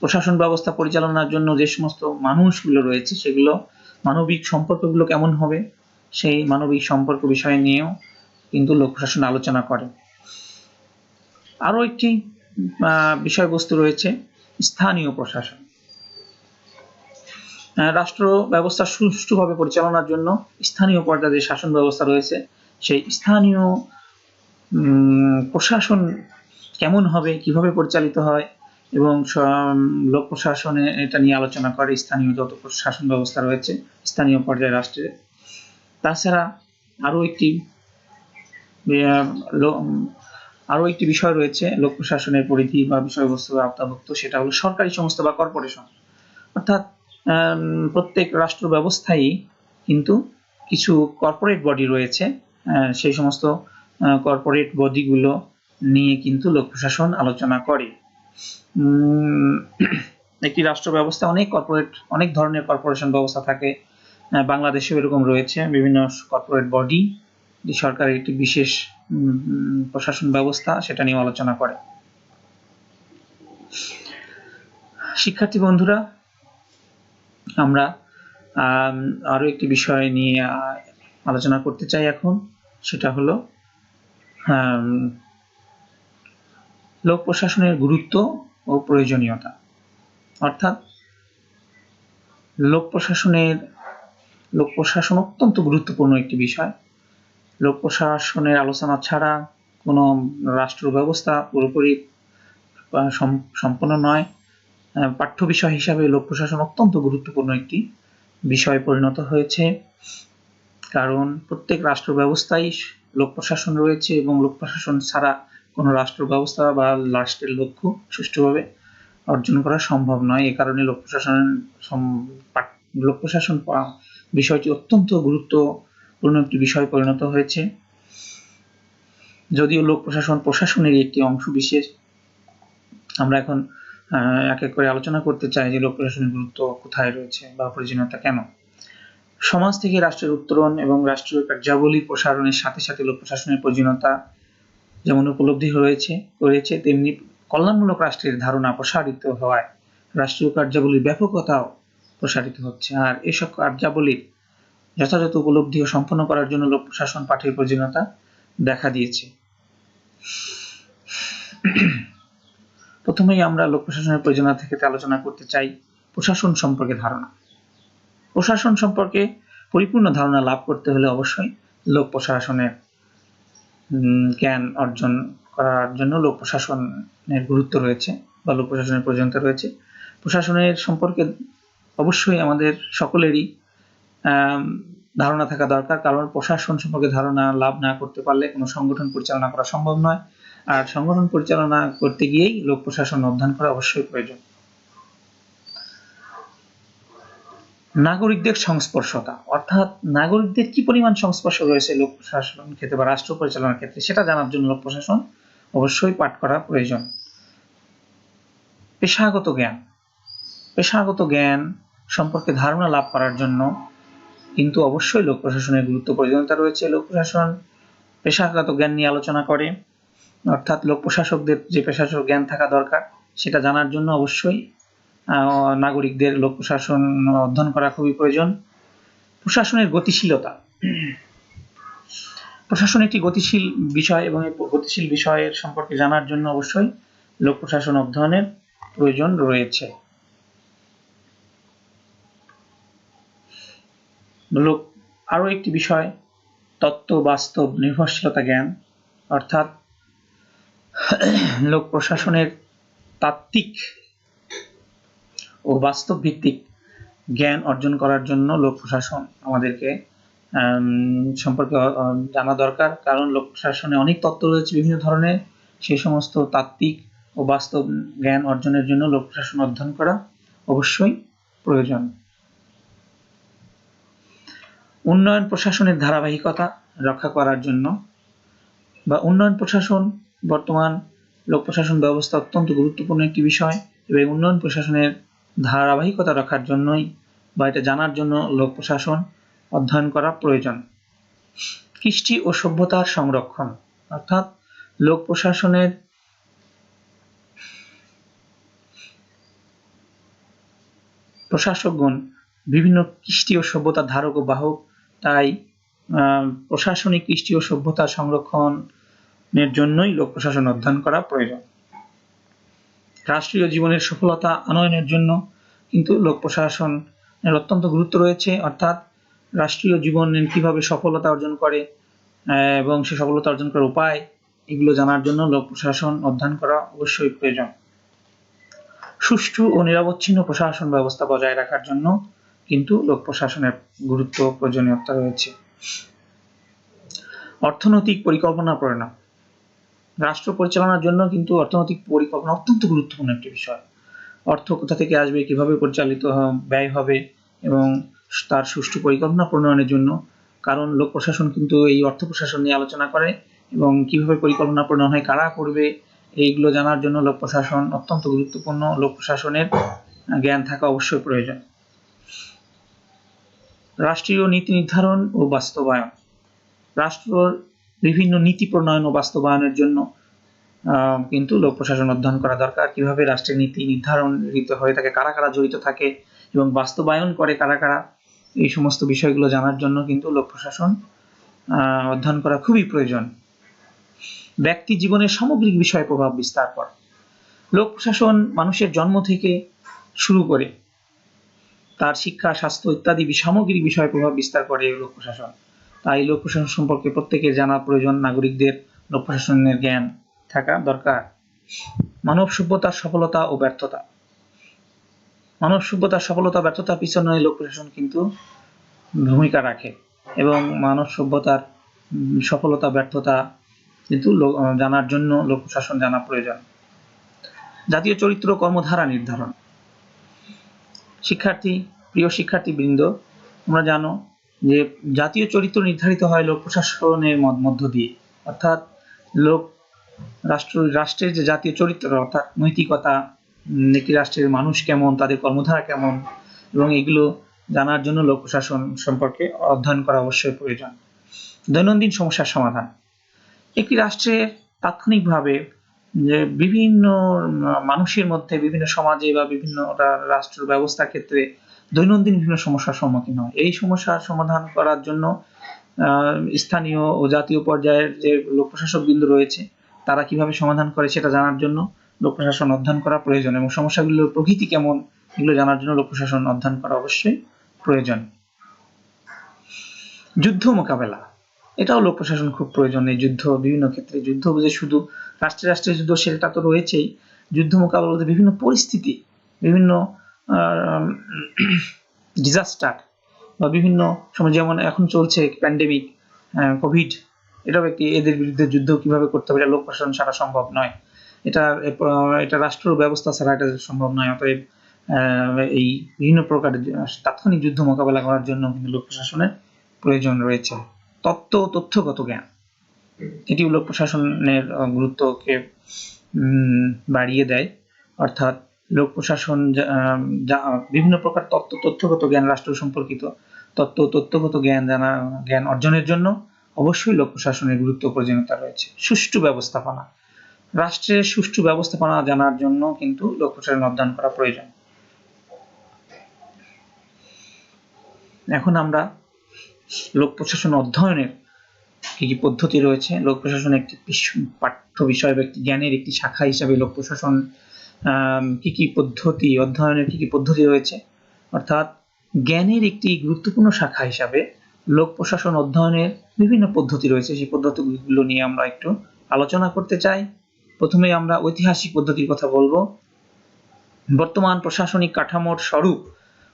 Speaker 1: প্রশাসন ব্যবস্থা পরিচালনার জন্য যে সমস্ত মানুষগুলো রয়েছে সেগুলো মানবিক সম্পর্কগুলো কেমন হবে সেই মানবিক সম্পর্ক বিষয় নিয়েও কিন্তু লোক প্রশাসন আলোচনা করে। আরো একটি বিষয়বস্তু রয়েছে স্থানীয় প্রশাসন। রাষ্ট্র ব্যবস্থা সুষ্ঠুভাবে পরিচালনার জন্য স্থানীয় পর্যায়ে যে শাসন ব্যবস্থা রয়েছে সেই স্থানীয় প্রশাসন কেমন হবে, কিভাবে পরিচালিত হয়, এবং লোক প্রশাসনে এটা নিয়ে আলোচনা করে স্থানীয় যত শাসন ব্যবস্থা রয়েছে স্থানীয় পর্যায়ে রাষ্ট্রে। তাছাড়া আরো একটি আরো একটি বিষয় রয়েছে লোক প্রশাসনের পরিধি বা বিষয়বস্তু আওতাভুক্ত, সেটা হলো সরকারি সংস্থা বা কর্পোরেশন। অর্থাৎ প্রত্যেক রাষ্ট্র ব্যবস্থায় কিন্তু কিছু কর্পোরেট বডি রয়েছে, সেই সমস্ত কর্পোরেট বডিগুলো নিয়ে কিন্তু লোক প্রশাসন আলোচনা করে। একটি রাষ্ট্র ব্যবস্থা অনেক ধরনের কর্পোরেশন ব্যবস্থা থাকে, বাংলাদেশেও এরকম রয়েছে বিভিন্ন কর্পোরেট বডি, সরকারের একটি বিশেষ প্রশাসন ব্যবস্থা, সেটা নিয়ে আলোচনা করে। শিক্ষার্থী বন্ধুরা, আমরা আরো একটি বিষয় নিয়ে আলোচনা করতে চাই এখন, সেটা হলো লোক প্রশাসনের গুরুত্ব ও প্রয়োজনীয়তা। অর্থাৎ লোক প্রশাসন অত্যন্ত গুরুত্বপূর্ণ একটি বিষয়। লোক প্রশাসনের আলোচনা ছাড়া কোনো রাষ্ট্র ব্যবস্থা পুরোপুরি সম্পন্ন নয়। পাঠ্য বিষয় হিসাবে লোক প্রশাসন অত্যন্ত গুরুত্বপূর্ণ একটি বিষয়ে পরিণত হয়েছে, কারণ প্রত্যেক রাষ্ট্র ব্যবস্থায় লোক প্রশাসন রয়েছে এবং লোক প্রশাসন ছাড়া কোনো রাষ্ট্র ব্যবস্থা বা রাষ্ট্রের লক্ষ্য সুষ্ঠুভাবে অর্জন করা সম্ভব নয়। এ কারণে লোক প্রশাসন বিষয়টি অত্যন্ত গুরুত্বপূর্ণ একটি বিষয় পরিণত হয়েছে। যদিও লোক প্রশাসনের একটি অংশ বিশেষ, আমরা এখন এক এক করে আলোচনা করতে চাই যে লোক প্রশাসনের গুরুত্ব কোথায় রয়েছে বা প্রয়োজনীয়তা কেন। সমাজ থেকে রাষ্ট্রের উত্তরণ এবং রাষ্ট্রীয় কার্যাবলী প্রসারণের সাথে সাথে লোক প্রশাসনের প্রয়োজনীয়তা যেমন উপলব্ধি করেছে, তেমনি কল্যাণমূলক রাষ্ট্রের ধারণা প্রসারিত হওয়ায় রাষ্ট্রীয় কার্যাবলীর ব্যাপকতাও প্রসারিত হচ্ছে। আর এসব কার্যাবলীর যথাযথ উপলব্ধি ও সম্পন্ন করার জন্য লোক প্রশাসন পাঠের প্রয়োজনীয়তা দেখা দিয়েছে। প্রথমেই আমরা লোক প্রশাসনের প্রয়োজনীয়তা থেকে আলোচনা করতে চাই প্রশাসন সম্পর্কে ধারণা। প্রশাসন সম্পর্কে পরিপূর্ণ ধারণা লাভ করতে হলে অবশ্যই লোক প্রশাসনের জ্ঞান অর্জন করার জন্য লোক প্রশাসনের গুরুত্ব রয়েছে বা লোক প্রশাসনের প্রয়োজনীয়তা রয়েছে। প্রশাসনের সম্পর্কে অবশ্যই আমাদের সকলেরই ধারণা থাকা দরকার, কারণ প্রশাসন সম্পর্কে ধারণা লাভ না করতে পারলে কোনো সংগঠন পরিচালনা করা সম্ভব নয়, আর সংগঠন পরিচালনা করতে গিয়েই লোক প্রশাসন অধ্যয়ন করা অবশ্যই প্রয়োজন। নাগরিকদের সংস্পর্শতা, অর্থাৎ নাগরিকদের কি পরিমাণ সংস্পর্শ রয়েছে লোক প্রশাসন ক্ষেত্রে বা রাষ্ট্র পরিচালনার ক্ষেত্রে, সেটা জানার জন্য লোক প্রশাসন অবশ্যই পাঠ করা প্রয়োজন। পেশাগত জ্ঞান সম্পর্কে ধারণা লাভ করার জন্য কিন্তু অবশ্যই লোক প্রশাসনের গুরুত্ব প্রয়োজনীয়তা রয়েছে। লোক প্রশাসন পেশাগত জ্ঞান নিয়ে আলোচনা করে, অর্থাৎ লোক প্রশাসকদের যে পেশাগত জ্ঞান থাকা দরকার সেটা জানার জন্য অবশ্যই নাগরিকদের লোক প্রশাসন অধ্যয়ন করা খুবই প্রয়োজন। প্রশাসনের গতিশীলতা, প্রশাসন একটি গতিশীল বিষয় এবং এই গতিশীল বিষয়ের সম্পর্কে জানার জন্য অবশ্যই লোক প্রশাসন অধ্যয়নের প্রয়োজন রয়েছে। আরো একটি বিষয় তত্ত্ব বাস্তব নির্ভরশীলতা জ্ঞান, অর্থাৎ লোক প্রশাসনের তাত্ত্বিক ও বাস্তব ভিত্তিক জ্ঞান অর্জন করার জন্য লোক প্রশাসন আমাদেরকে সম্পর্কে জানা দরকার, কারণ লোক প্রশাসনে অনেক তত্ত্ব রয়েছে বিভিন্ন ধরনের, সেই সমস্ত তাত্ত্বিক ও বাস্তব জ্ঞান অর্জনের জন্য লোক প্রশাসন অধ্যয়ন করা অবশ্যই প্রয়োজন। উন্নয়ন প্রশাসনের ধারাবাহিকতা রক্ষা করার জন্য বা উন্নয়ন প্রশাসন, বর্তমান লোক প্রশাসন ব্যবস্থা অত্যন্ত গুরুত্বপূর্ণ একটি বিষয় এবং উন্নয়ন প্রশাসনের ধারাবাহিকতা রক্ষার জন্যই বা এটা জানার জন্য লোক প্রশাসন অধ্যয়ন করা প্রয়োজন। কৃষ্টি ও সভ্যতার সংরক্ষণ, অর্থাৎ লোক প্রশাসনের প্রশাসকগণ বিভিন্ন কৃষ্টি ও সভ্যতার ধারক ও বাহক, তাই প্রশাসনিক কৃষ্টি ও সভ্যতার সংরক্ষণের জন্যই লোক প্রশাসন অধ্যয়ন করা প্রয়োজন। রাষ্ট্রীয় জীবনের সফলতা আনয়নের জন্য কিন্তু লোক প্রশাসনের অত্যন্ত গুরুত্ব রয়েছে, অর্থাৎ রাষ্ট্রীয় জীবন কিভাবে সফলতা অর্জন করে এবং সে সফলতা অর্জন করার উপায়, এগুলো জানার জন্য লোক প্রশাসন অধ্যয়ন করা অবশ্যই প্রয়োজন। সুষ্ঠু ও নিরবচ্ছিন্ন প্রশাসন ব্যবস্থা বজায় রাখার জন্য কিন্তু লোক প্রশাসনের গুরুত্ব প্রয়োজনীয়তা রয়েছে। অর্থনৈতিক পরিকল্পনা প্রণয়ন। রাষ্ট্র পরিচালনার জন্য কিন্তু অর্থনৈতিক পরিকল্পনা অত্যন্ত গুরুত্বপূর্ণ একটি বিষয়। অর্থ কোথা থেকে আসবে, কিভাবে পরিচালিত ব্যয় হবে এবং তার সুষ্ঠু পরিকল্পনা প্রণয়নের জন্য, কারণ লোক প্রশাসন কিন্তু এই অর্থ প্রশাসন নিয়ে আলোচনা করে এবং কিভাবে পরিকল্পনা প্রণয়ন হয়, কারা করবে, এইগুলো জানার জন্য লোক প্রশাসন অত্যন্ত গুরুত্বপূর্ণ। লোক প্রশাসনের জ্ঞান থাকা অবশ্যই প্রয়োজন। রাষ্ট্রীয় নীতি নির্ধারণ ও বাস্তবায়ন। রাষ্ট্রের বিভিন্ন নীতি প্রণয়ন ও বাস্তবায়নের জন্য কিন্তু লোক প্রশাসন অধ্যয়ন করা দরকার। কিভাবে রাষ্ট্রের নীতি নির্ধারিত হয়ে থাকে, কারা কারা জড়িত থাকে এবং বাস্তবায়ন করে কারা কারা, এই সমস্ত বিষয়গুলো জানার জন্য কিন্তু লোক প্রশাসন অধ্যয়ন করা খুবই প্রয়োজন। ব্যক্তি জীবনের সামগ্রিক বিষয়ে প্রভাব বিস্তার করে। লোক প্রশাসন মানুষের জন্ম থেকে শুরু করে তার শিক্ষা, স্বাস্থ্য ইত্যাদি সামগ্রিক বিষয়ে প্রভাব বিস্তার করে লোক প্রশাসন। তাই লোক প্রশাসন সম্পর্কে প্রত্যেকের জানা প্রয়োজন। নাগরিকদের লোক প্রশাসনের জ্ঞান থাকা দরকার। মানব সভ্যতার সফলতা ও ব্যর্থতা। মানব সভ্যতার সফলতা ব্যর্থতার পিছনে লোক প্রশাসন কিন্তু ভূমিকা রাখে এবং মানব সভ্যতার সফলতা ব্যর্থতা কিন্তু জানার জন্য লোক প্রশাসন জানা প্রয়োজন। জাতীয় চরিত্র কর্মধারা নির্ধারণ। প্রিয় শিক্ষার্থীবৃন্দ, তোমরা জানো যে জাতীয় চরিত্র নির্ধারিত হয় লোক প্রশাসনের মধ্য দিয়ে, অর্থাৎ রাষ্ট্রের যে জাতীয় চরিত্র অর্থাৎ নৈতিকতা, একটি রাষ্ট্রের মানুষ কেমন, তাদের কর্মধারা কেমন, এবং এগুলো জানার জন্য লোক প্রশাসন সম্পর্কে অধ্যয়ন করা অবশ্যই প্রয়োজন। দৈনন্দিন সমস্যার সমাধান। একটি রাষ্ট্রের তাৎক্ষণিকভাবে যে বিভিন্ন মানুষের মধ্যে, বিভিন্ন সমাজে বা বিভিন্ন রাষ্ট্র ব্যবস্থার ক্ষেত্রে দৈনন্দিন বিভিন্ন সমস্যার সম্মুখীন হয়। এই সমস্যার সমাধান করার জন্য স্থানীয় ও জাতীয় পর্যায়ের যে লোক প্রশাসক বৃন্দ রয়েছে তারা কিভাবে সমাধান করে সেটা জানার জন্য লোক প্রশাসন অধ্যয়ন করা প্রয়োজন এবং সমস্যাগুলোর প্রকৃতি কেমন এগুলো জানার জন্য লোক প্রশাসন অধ্যয়ন করা অবশ্যই প্রয়োজন। যুদ্ধ মোকাবেলা, এটাও লোক প্রশাসন খুব প্রয়োজন। এই যুদ্ধ, বিভিন্ন ক্ষেত্রে যুদ্ধ বুঝে শুধু রাষ্ট্রে যুদ্ধ সেটা তো রয়েছেই, যুদ্ধ মোকাবেলা বলতে বিভিন্ন পরিস্থিতি, বিভিন্ন ডিজাস্টার বা বিভিন্ন সময়, যেমন এখন চলছে প্যান্ডেমিক, কোভিড, এটাও একটি, এদের বিরুদ্ধে যুদ্ধ কিভাবে করতে হবে এটা লোক প্রশাসন ছাড়া সম্ভব নয়। এটা রাষ্ট্র ব্যবস্থা ছাড়া এটা সম্ভব নয়। অতএব এই বিভিন্ন প্রকার তাৎক্ষণিক যুদ্ধ মোকাবেলা করার জন্য কিন্তু লোক প্রশাসনের প্রয়োজন রয়েছে। তথ্যগত জ্ঞান, এটি লোক প্রশাসনের গুরুত্বকে বাড়িয়ে দেয়। অর্থাৎ লোক প্রশাসন বিভিন্ন প্রকার তথ্যগত জ্ঞান, রাষ্ট্র সম্পর্কিত তথ্যগত জ্ঞান অর্জনের জন্য অবশ্যই লোক প্রশাসনের গুরুত্ব প্রয়োজনীয়তা রয়েছে। সুষ্ঠু ব্যবস্থাপনা। রাষ্ট্রের সুষ্ঠু ব্যবস্থাপনা জানার জন্য কিন্তু লোক প্রশাসন অধ্যয়ন করা প্রয়োজন। এখন আমরা লোক প্রশাসন অধ্যয়নের কি কি পদ্ধতি রয়েছে, লোক প্রশাসন একটি পাঠ্য বিষয় বা একটি জ্ঞানের একটি শাখা হিসাবে লোক প্রশাসন কি কি পদ্ধতি অধ্যয়নের কি কি পদ্ধতি রয়েছে, অর্থাৎ জ্ঞানের একটি গুরুত্বপূর্ণ শাখা হিসাবে লোক প্রশাসন অধ্যয়নের বিভিন্ন পদ্ধতি রয়েছে। সেই পদ্ধতিগুলো নিয়ে আমরা একটু আলোচনা করতে চাই। প্রথমে আমরা ঐতিহাসিক পদ্ধতির কথা বলবো। বর্তমান প্রশাসনিক কাঠামোর স্বরূপ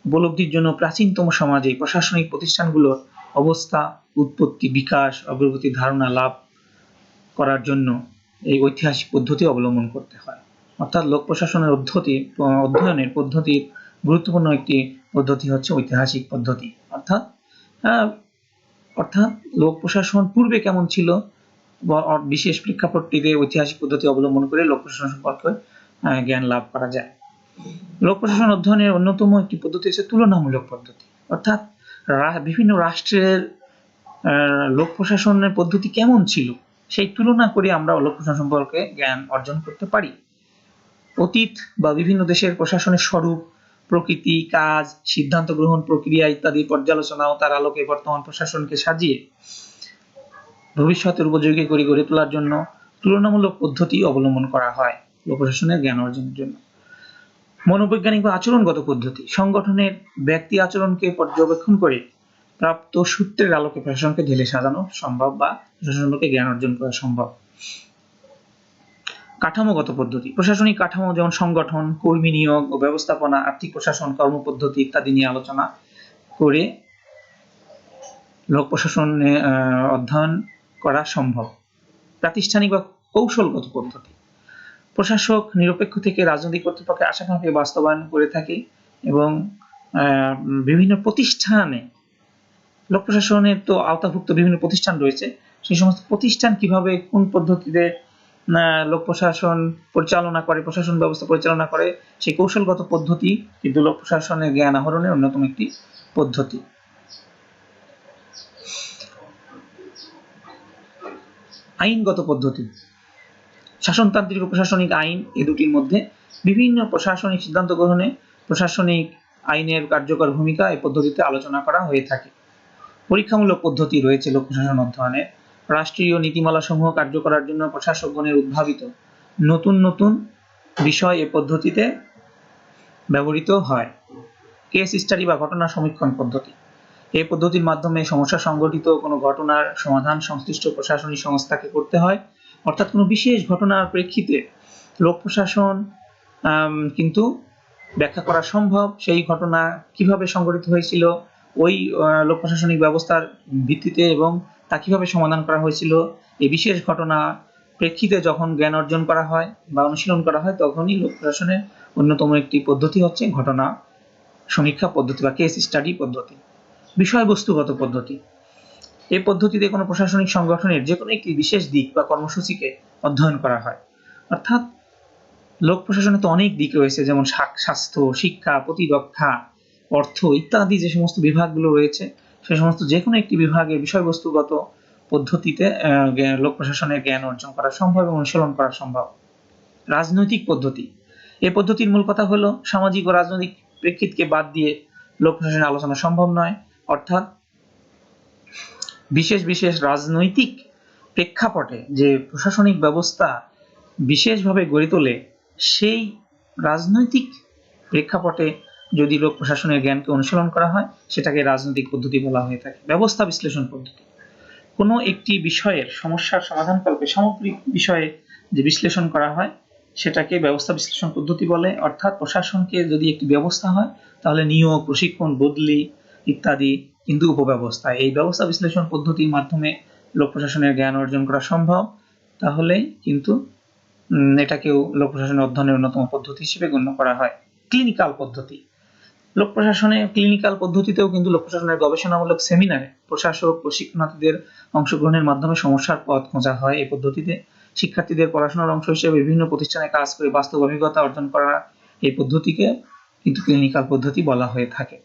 Speaker 1: উপলব্ধির জন্য প্রাচীনতম সমাজে প্রশাসনিক প্রতিষ্ঠানগুলোর অবস্থা, উৎপত্তি, বিকাশ, অগ্রগতির ধারণা লাভ করার জন্য এই ঐতিহাসিক পদ্ধতি অবলম্বন করতে হয়। অর্থাৎ লোক প্রশাসনের অধ্যয়নের পদ্ধতির গুরুত্বপূর্ণ একটি পদ্ধতি হচ্ছে ঐতিহাসিক পদ্ধতি। অর্থাৎ লোক প্রশাসন পূর্বে কেমন ছিল, বিশেষ প্রেক্ষাপটটিতে ঐতিহাসিক পদ্ধতি অবলম্বন করে লোক প্রশাসন সম্পর্কে জ্ঞান লাভ করা যায়। লোক প্রশাসন অধ্যয়নের অন্যতম একটি পদ্ধতি হচ্ছে তুলনামূলক পদ্ধতি। অর্থাৎ বিভিন্ন রাষ্ট্রের লোক প্রশাসনের পদ্ধতি কেমন ছিল সেই তুলনা করে আমরা লোক প্রশাসন সম্পর্কে জ্ঞান অর্জন করতে পারি। অতীত বা বিভিন্ন দেশের প্রশাসনের স্বরূপ, প্রকৃতি, কাজ, সিদ্ধান্ত গ্রহণ প্রক্রিয়া ইত্যাদি পর্যালোচনা ও তার আলোকে বর্তমান প্রশাসনকে সাজিয়ে ভবিষ্যতের উপযোগী করে গড়ে তোলার জন্য তুলনামূলক পদ্ধতি অবলম্বন করা হয় লোক প্রশাসনের জ্ঞান অর্জনের জন্য। মনোবৈজ্ঞানিক বা আচরণগত পদ্ধতি, সংগঠনের ব্যক্তি আচরণকে পর্যবেক্ষণ করে প্রাপ্ত সূত্রের আলোকে প্রশাসনকে ঢেলে সাজানো সম্ভব বা প্রশাসন সম্পর্কে জ্ঞান অর্জন করা সম্ভব। কাঠামোগত পদ্ধতি, প্রশাসনিক কাঠামো যেমন সংগঠন, কর্মী নিয়োগ ও ব্যবস্থাপনা, আর্থিক প্রশাসন, কর্মপদ্ধতি ইত্যাদি নিয়ে আলোচনা করে লোক প্রশাসনে অধ্যয়ন করা সম্ভব। প্রাতিষ্ঠানিক বা কৌশলগত পদ্ধতি, প্রশাসক নিরপেক্ষ থেকে রাজনৈতিক কর্তৃপক্ষের আশাকাঙ্ক্ষা বাস্তবায়ন করে থাকে এবং বিভিন্ন প্রতিষ্ঠানে লোক প্রশাসনের তো আওতাভুক্ত বিভিন্ন প্রতিষ্ঠান রয়েছে, সেই সমস্ত প্রতিষ্ঠান কিভাবে কোন পদ্ধতিতে লোক প্রশাসন পরিচালনা করে, প্রশাসন ব্যবস্থা পরিচালনা করে, সেই কৌশলগত পদ্ধতি কিন্তু লোক প্রশাসনের জ্ঞান আহরণের অন্যতম একটি পদ্ধতি। আইনগত পদ্ধতি, শাসনতান্ত্রিক ও প্রশাসনিক আইন এই দুটির মধ্যে বিভিন্ন প্রশাসনিক সিদ্ধান্ত গ্রহণে প্রশাসনিক আইনের কার্যকর ভূমিকা এই পদ্ধতিতে আলোচনা করা হয়ে থাকে। পরীক্ষামূলক পদ্ধতি রয়েছে লোক প্রশাসন অধ্যয়নে। রাষ্ট্রীয় নীতিমালা সমূহ কার্য করার জন্য প্রশাসকগণের উদ্ভাবিত নতুন নতুন বিষয় এই পদ্ধতিতে ব্যবহৃত হয়। কেস স্টাডি বা ঘটনা সমীক্ষণ পদ্ধতি, এই পদ্ধতির মাধ্যমে সমস্যা সংঘটিত কোনো ঘটনার সমাধান সংশ্লিষ্ট প্রশাসনিক সংস্থাকে করতে হয়। অর্থাৎ কোনো বিশেষ ঘটনার প্রেক্ষিতে লোক প্রশাসন কিন্তু ব্যাখ্যা করা সম্ভব, সেই ঘটনা কিভাবে সংঘটিত হয়েছিল, ওই লোক প্রশাসনিক ব্যবস্থার ভিত্তিতে এবং তা কিভাবে সমাধান করা হয়েছিল, এই বিশেষ ঘটনা প্রেক্ষিতে যখন জ্ঞান অর্জন করা হয় বা অনুশীলন করা হয়, তখনই লোক প্রশাসনের অন্যতম একটি পদ্ধতি হচ্ছে ঘটনা সমীক্ষা পদ্ধতি বা কেস স্টাডি পদ্ধতি। বিষয়বস্তুগত পদ্ধতি, এই পদ্ধতিতে কোনো প্রশাসনিক সংগঠনের যে কোনো একটি বিশেষ দিক বা কর্মসূচিকে অধ্যয়ন করা হয়। অর্থাৎ লোক প্রশাসনে তো অনেক দিক রয়েছে, যেমন স্বাস্থ্য, শিক্ষা, প্রতিরক্ষা, অর্থ ইত্যাদি যে সমস্ত বিভাগগুলো রয়েছে, সেই সমস্ত যে কোনো একটি বিভাগের বিষয়বস্তুগত পদ্ধতিতে লোক প্রশাসনের জ্ঞান অর্জন করা সম্ভব এবং অনুশীলন করা সম্ভব। রাজনৈতিক পদ্ধতি, এই পদ্ধতির মূল কথা হলো সামাজিক ও রাজনৈতিক প্রেক্ষিতকে বাদ দিয়ে লোক প্রশাসনের আলোচনা সম্ভব নয়। অর্থাৎ বিশেষ বিশেষ রাজনৈতিক প্রেক্ষাপটে যে প্রশাসনিক ব্যবস্থা বিশেষভাবে গড়ে তোলে, সেই রাজনৈতিক প্রেক্ষাপটে যদি লোক প্রশাসনের জ্ঞানকে অনুশীলন করা হয়, সেটাকে রাজনৈতিক পদ্ধতি বলা হয়ে থাকে। ব্যবস্থা বিশ্লেষণ পদ্ধতি, কোনো একটি বিষয়ের সমস্যার সমাধানকল্পে সামগ্রিক বিষয়ে যে বিশ্লেষণ করা হয়, সেটাকে ব্যবস্থা বিশ্লেষণ পদ্ধতি বলে। অর্থাৎ প্রশাসনকে যদি একটি ব্যবস্থা হয়, তাহলে নিয়োগ, প্রশিক্ষণ, বদলি ইত্যাদি কিন্তু উপব্যবস্থা। এই ব্যবস্থা বিশ্লেষণ পদ্ধতির মাধ্যমে লোক প্রশাসনের জ্ঞান অর্জন করা সম্ভব, তাহলে কিন্তু এটাকেও লোক প্রশাসনের অধ্যয়নের অন্যতম পদ্ধতি হিসেবে গণ্য করা হয়। ক্লিনিক্যাল পদ্ধতি, লোক প্রশাসনে ক্লিনিক্যাল পদ্ধতিতেও কিন্তু লোক প্রশাসনের গবেষণামূলক সেমিনারে প্রশাসক প্রশিক্ষণার্থীদের অংশগ্রহণের মাধ্যমে সমস্যার পথ খোঁজা হয়। এই পদ্ধতিতে শিক্ষার্থীদের পড়াশোনার অংশ হিসেবে বিভিন্ন প্রতিষ্ঠানে কাজ করে বাস্তব অভিজ্ঞতা অর্জন করা এই পদ্ধতিকে কিন্তু ক্লিনিক্যাল পদ্ধতি বলা হয়ে থাকে।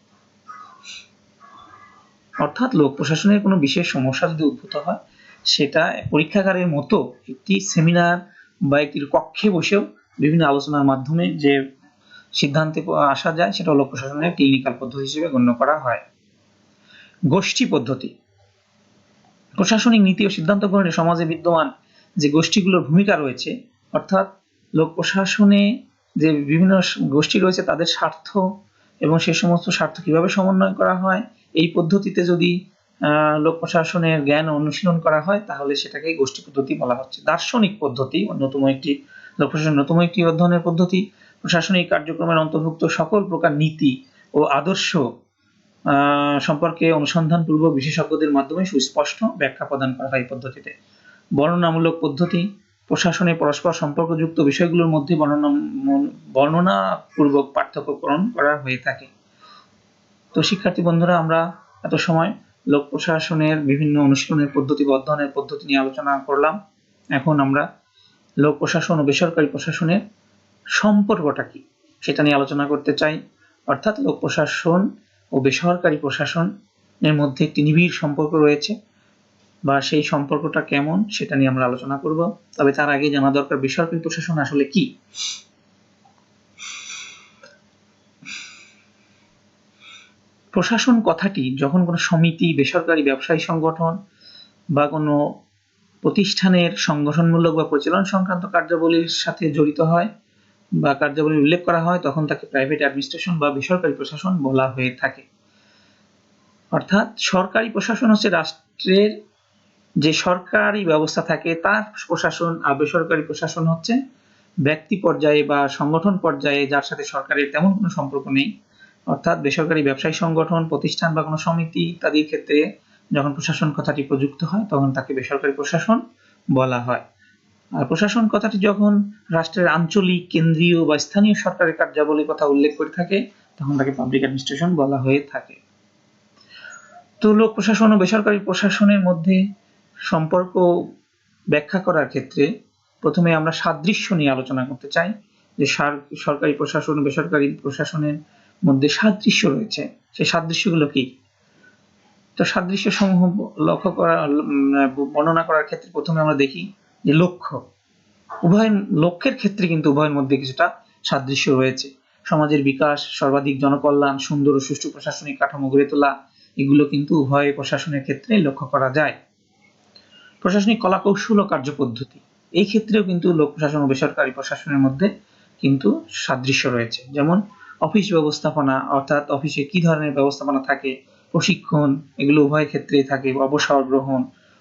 Speaker 1: অর্থাৎ লোক প্রশাসনের কোনো বিশেষ সমস্যা যদি উদ্ভূত হয়, সেটা পরীক্ষাগারের মতো একটি সেমিনার বা একটি কক্ষে বসেও বিভিন্ন আলোচনার মাধ্যমে যে সিদ্ধান্তে আসা যায়, সেটা লোক প্রশাসনের ক্লিনিক্যাল পদ্ধতি হিসেবে গণ্য করা হয়। গোষ্ঠী পদ্ধতি, প্রশাসনিক নীতি ও সিদ্ধান্ত গ্রহণে সমাজে বিদ্যমান যে গোষ্ঠীগুলোর ভূমিকা রয়েছে, অর্থাৎ লোক প্রশাসনে যে বিভিন্ন গোষ্ঠী রয়েছে, তাদের স্বার্থ এবং সেই সমস্ত স্বার্থ কিভাবে সমন্বয় করা হয়, এই পদ্ধতিতে যদি লোক প্রশাসনের জ্ঞান অনুশীলন করা হয়, তাহলে সেটাকে গোষ্ঠী পদ্ধতি বলা হচ্ছে। দার্শনিক পদ্ধতি অন্যতম একটি লোক প্রশাসনের অন্যতম একটি অধ্যয়নের পদ্ধতি। প্রশাসনিক কার্যক্রমের অন্তর্ভুক্ত সকল প্রকার নীতি ও আদর্শ সম্পর্কে অনুসন্ধানপূর্বক বিশেষজ্ঞদের মাধ্যমে সুস্পষ্ট ব্যাখ্যা প্রদান করা হয় এই পদ্ধতিতে। বর্ণনামূলক পদ্ধতি, প্রশাসনে পরস্পর সম্পর্কযুক্ত বিষয়গুলোর মধ্যে বর্ণনাপূর্বক পার্থক্যকরণ করা হয়ে থাকে। তো শিক্ষার্থী বন্ধুরা, আমরা এত সময় লোক প্রশাসনের বিভিন্ন অনুশীলনের পদ্ধতি বা অধ্যয়নের পদ্ধতি নিয়ে আলোচনা করলাম। এখন আমরা লোক প্রশাসন ও বেসরকারি প্রশাসনের সম্পর্কটা কি সেটা নিয়ে আলোচনা করতে চাই। অর্থাৎ লোক প্রশাসন ও বেসরকারি প্রশাসনের মধ্যে একটি নিবিড় সম্পর্ক রয়েছে, বা সেই সম্পর্কটা কেমন সেটা নিয়ে আমরা আলোচনা করব। তবে তার আগে জানা দরকার বেসরকারি প্রশাসন আসলে কি। প্রশাসন কথাটি যখন কোনো সমিতি, বেসরকারি ব্যবসায়ী সংগঠন বা কোনো প্রতিষ্ঠানের সংগঠনমূলক বা পরিচালন সংক্রান্ত কার্যাবলীর সাথে জড়িত হয় বা কার্যাবলী উল্লেখ করা হয়, তখন তাকে প্রাইভেট অ্যাডমিনিস্ট্রেশন বা বেসরকারি প্রশাসন বলা হয়ে থাকে। অর্থাৎ সরকারি প্রশাসন হচ্ছে রাষ্ট্রের যে সরকারি ব্যবস্থা থাকে তার প্রশাসন, আর বেসরকারি প্রশাসন হচ্ছে ব্যক্তি পর্যায়ে বা সংগঠন পর্যায়ে যার সাথে সরকারের তেমন কোনো সম্পর্ক নেই, অর্থাৎ বেসরকারি ব্যবসায়ী সংগঠন, প্রতিষ্ঠান বা কোনো সমিতি ইত্যাদির ক্ষেত্রে যখন প্রশাসন কথাটি প্রযুক্ত হয় তখন তাকে বেসরকারি প্রশাসন বলা হয়। আর প্রশাসন কথাটি যখন রাষ্ট্রের আঞ্চলিক, কেন্দ্রীয় বা স্থানীয় সরকারের কার্যাবলীর কথা উল্লেখ করে থাকে তখন তাকে পাবলিক অ্যাডমিনিস্ট্রেশন বলা হয়ে থাকে। তো লোক প্রশাসন ও বেসরকারি প্রশাসনের মধ্যে সম্পর্ক ব্যাখ্যা করার ক্ষেত্রে প্রথমে আমরা সাদৃশ্য নিয়ে আলোচনা করতে চাই, যে সরকারি প্রশাসন ও বেসরকারি প্রশাসনের মধ্যে সাদৃশ্য রয়েছে, সেই সাদৃশ্যগুলো কি। তো সাদৃশ্য সমূহ লক্ষ্য করা বর্ণনা করার ক্ষেত্রে প্রথমে আমরা দেখি যে লক্ষ্য। উভয়ের লক্ষ্যের ক্ষেত্রে কিন্তু উভয়ের মধ্যে কিছুটা সাদৃশ্য রয়েছে। সমাজের বিকাশ, সর্বাধিক জনকল্যাণ, সুন্দর ও সুষ্ঠু প্রশাসনিক কাঠামো গড়ে তোলা, এগুলো কিন্তু উভয় প্রশাসনের ক্ষেত্রে লক্ষ্য করা যায়। প্রশাসনিক কলাকৌশল ও কার্যপদ্ধতি, এই ক্ষেত্রেও কিন্তু লোক প্রশাসন ও বেসরকারি প্রশাসনের মধ্যে কিন্তু সাদৃশ্য রয়েছে। যেমন অফিস ব্যবস্থাপনা, অর্থাৎ অফিসে কি ধরনের ব্যবস্থাপনা থাকে, প্রশিক্ষণ, এগুলো উভয় ক্ষেত্রেই থাকে। অবসর গ্রহণ,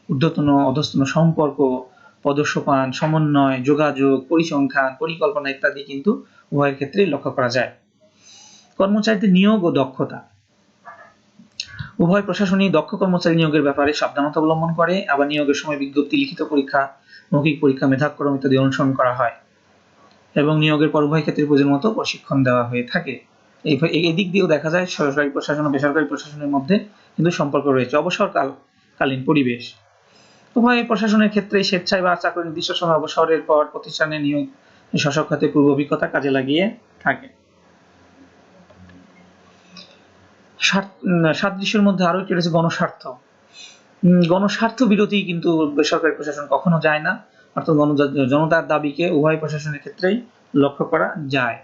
Speaker 1: ঊর্ধ্বতন অধস্তন সম্পর্ক, পদসোপান, সমন্বয়, যোগাযোগ, পরিসংখ্যান, পরিকল্পনা ইত্যাদি কিন্তু উভয়ের ক্ষেত্রেই লক্ষ্য করা যায়। কর্মচারীদের নিয়োগ ও দক্ষতা, উভয় প্রশাসনই দক্ষ কর্মচারী নিয়োগের ব্যাপারে সাবধানতা অবলম্বন করে। আবার নিয়োগের সময় বিজ্ঞপ্তি, লিখিত পরীক্ষা, মৌখিক পরীক্ষা, মেধাক্রম ইত্যাদি অনুসরণ করা হয় এবং নিয়োগের পর উভয় ক্ষেত্রে প্রয়োজন মতো প্রশিক্ষণ দেওয়া হয়ে থাকে। এই দিক দিয়েও দেখা যায় সরকারি প্রশাসন ও বেসরকারি প্রশাসনের মধ্যে কিন্তু সম্পর্ক রয়েছে। অবসরকালীন পরিবেশ, উভয় প্রশাসনের ক্ষেত্রে স্বেচ্ছায় বা চাকরি নির্দিষ্ট সময় অবসরের পর প্রতিষ্ঠানে নিয়োগ শাসক খাতে পূর্ব অভিজ্ঞতা কাজে লাগিয়ে থাকে। সাদৃশ্যের মধ্যে আরো একটি রয়েছে গণস্বার্থ। গণস্বার্থ বিরোধী কিন্তু বেসরকারি প্রশাসন কখনো যায় না, অর্থাৎ জনতার দাবিকে উভয় প্রশাসনের ক্ষেত্রেই লক্ষ্য করা যায়।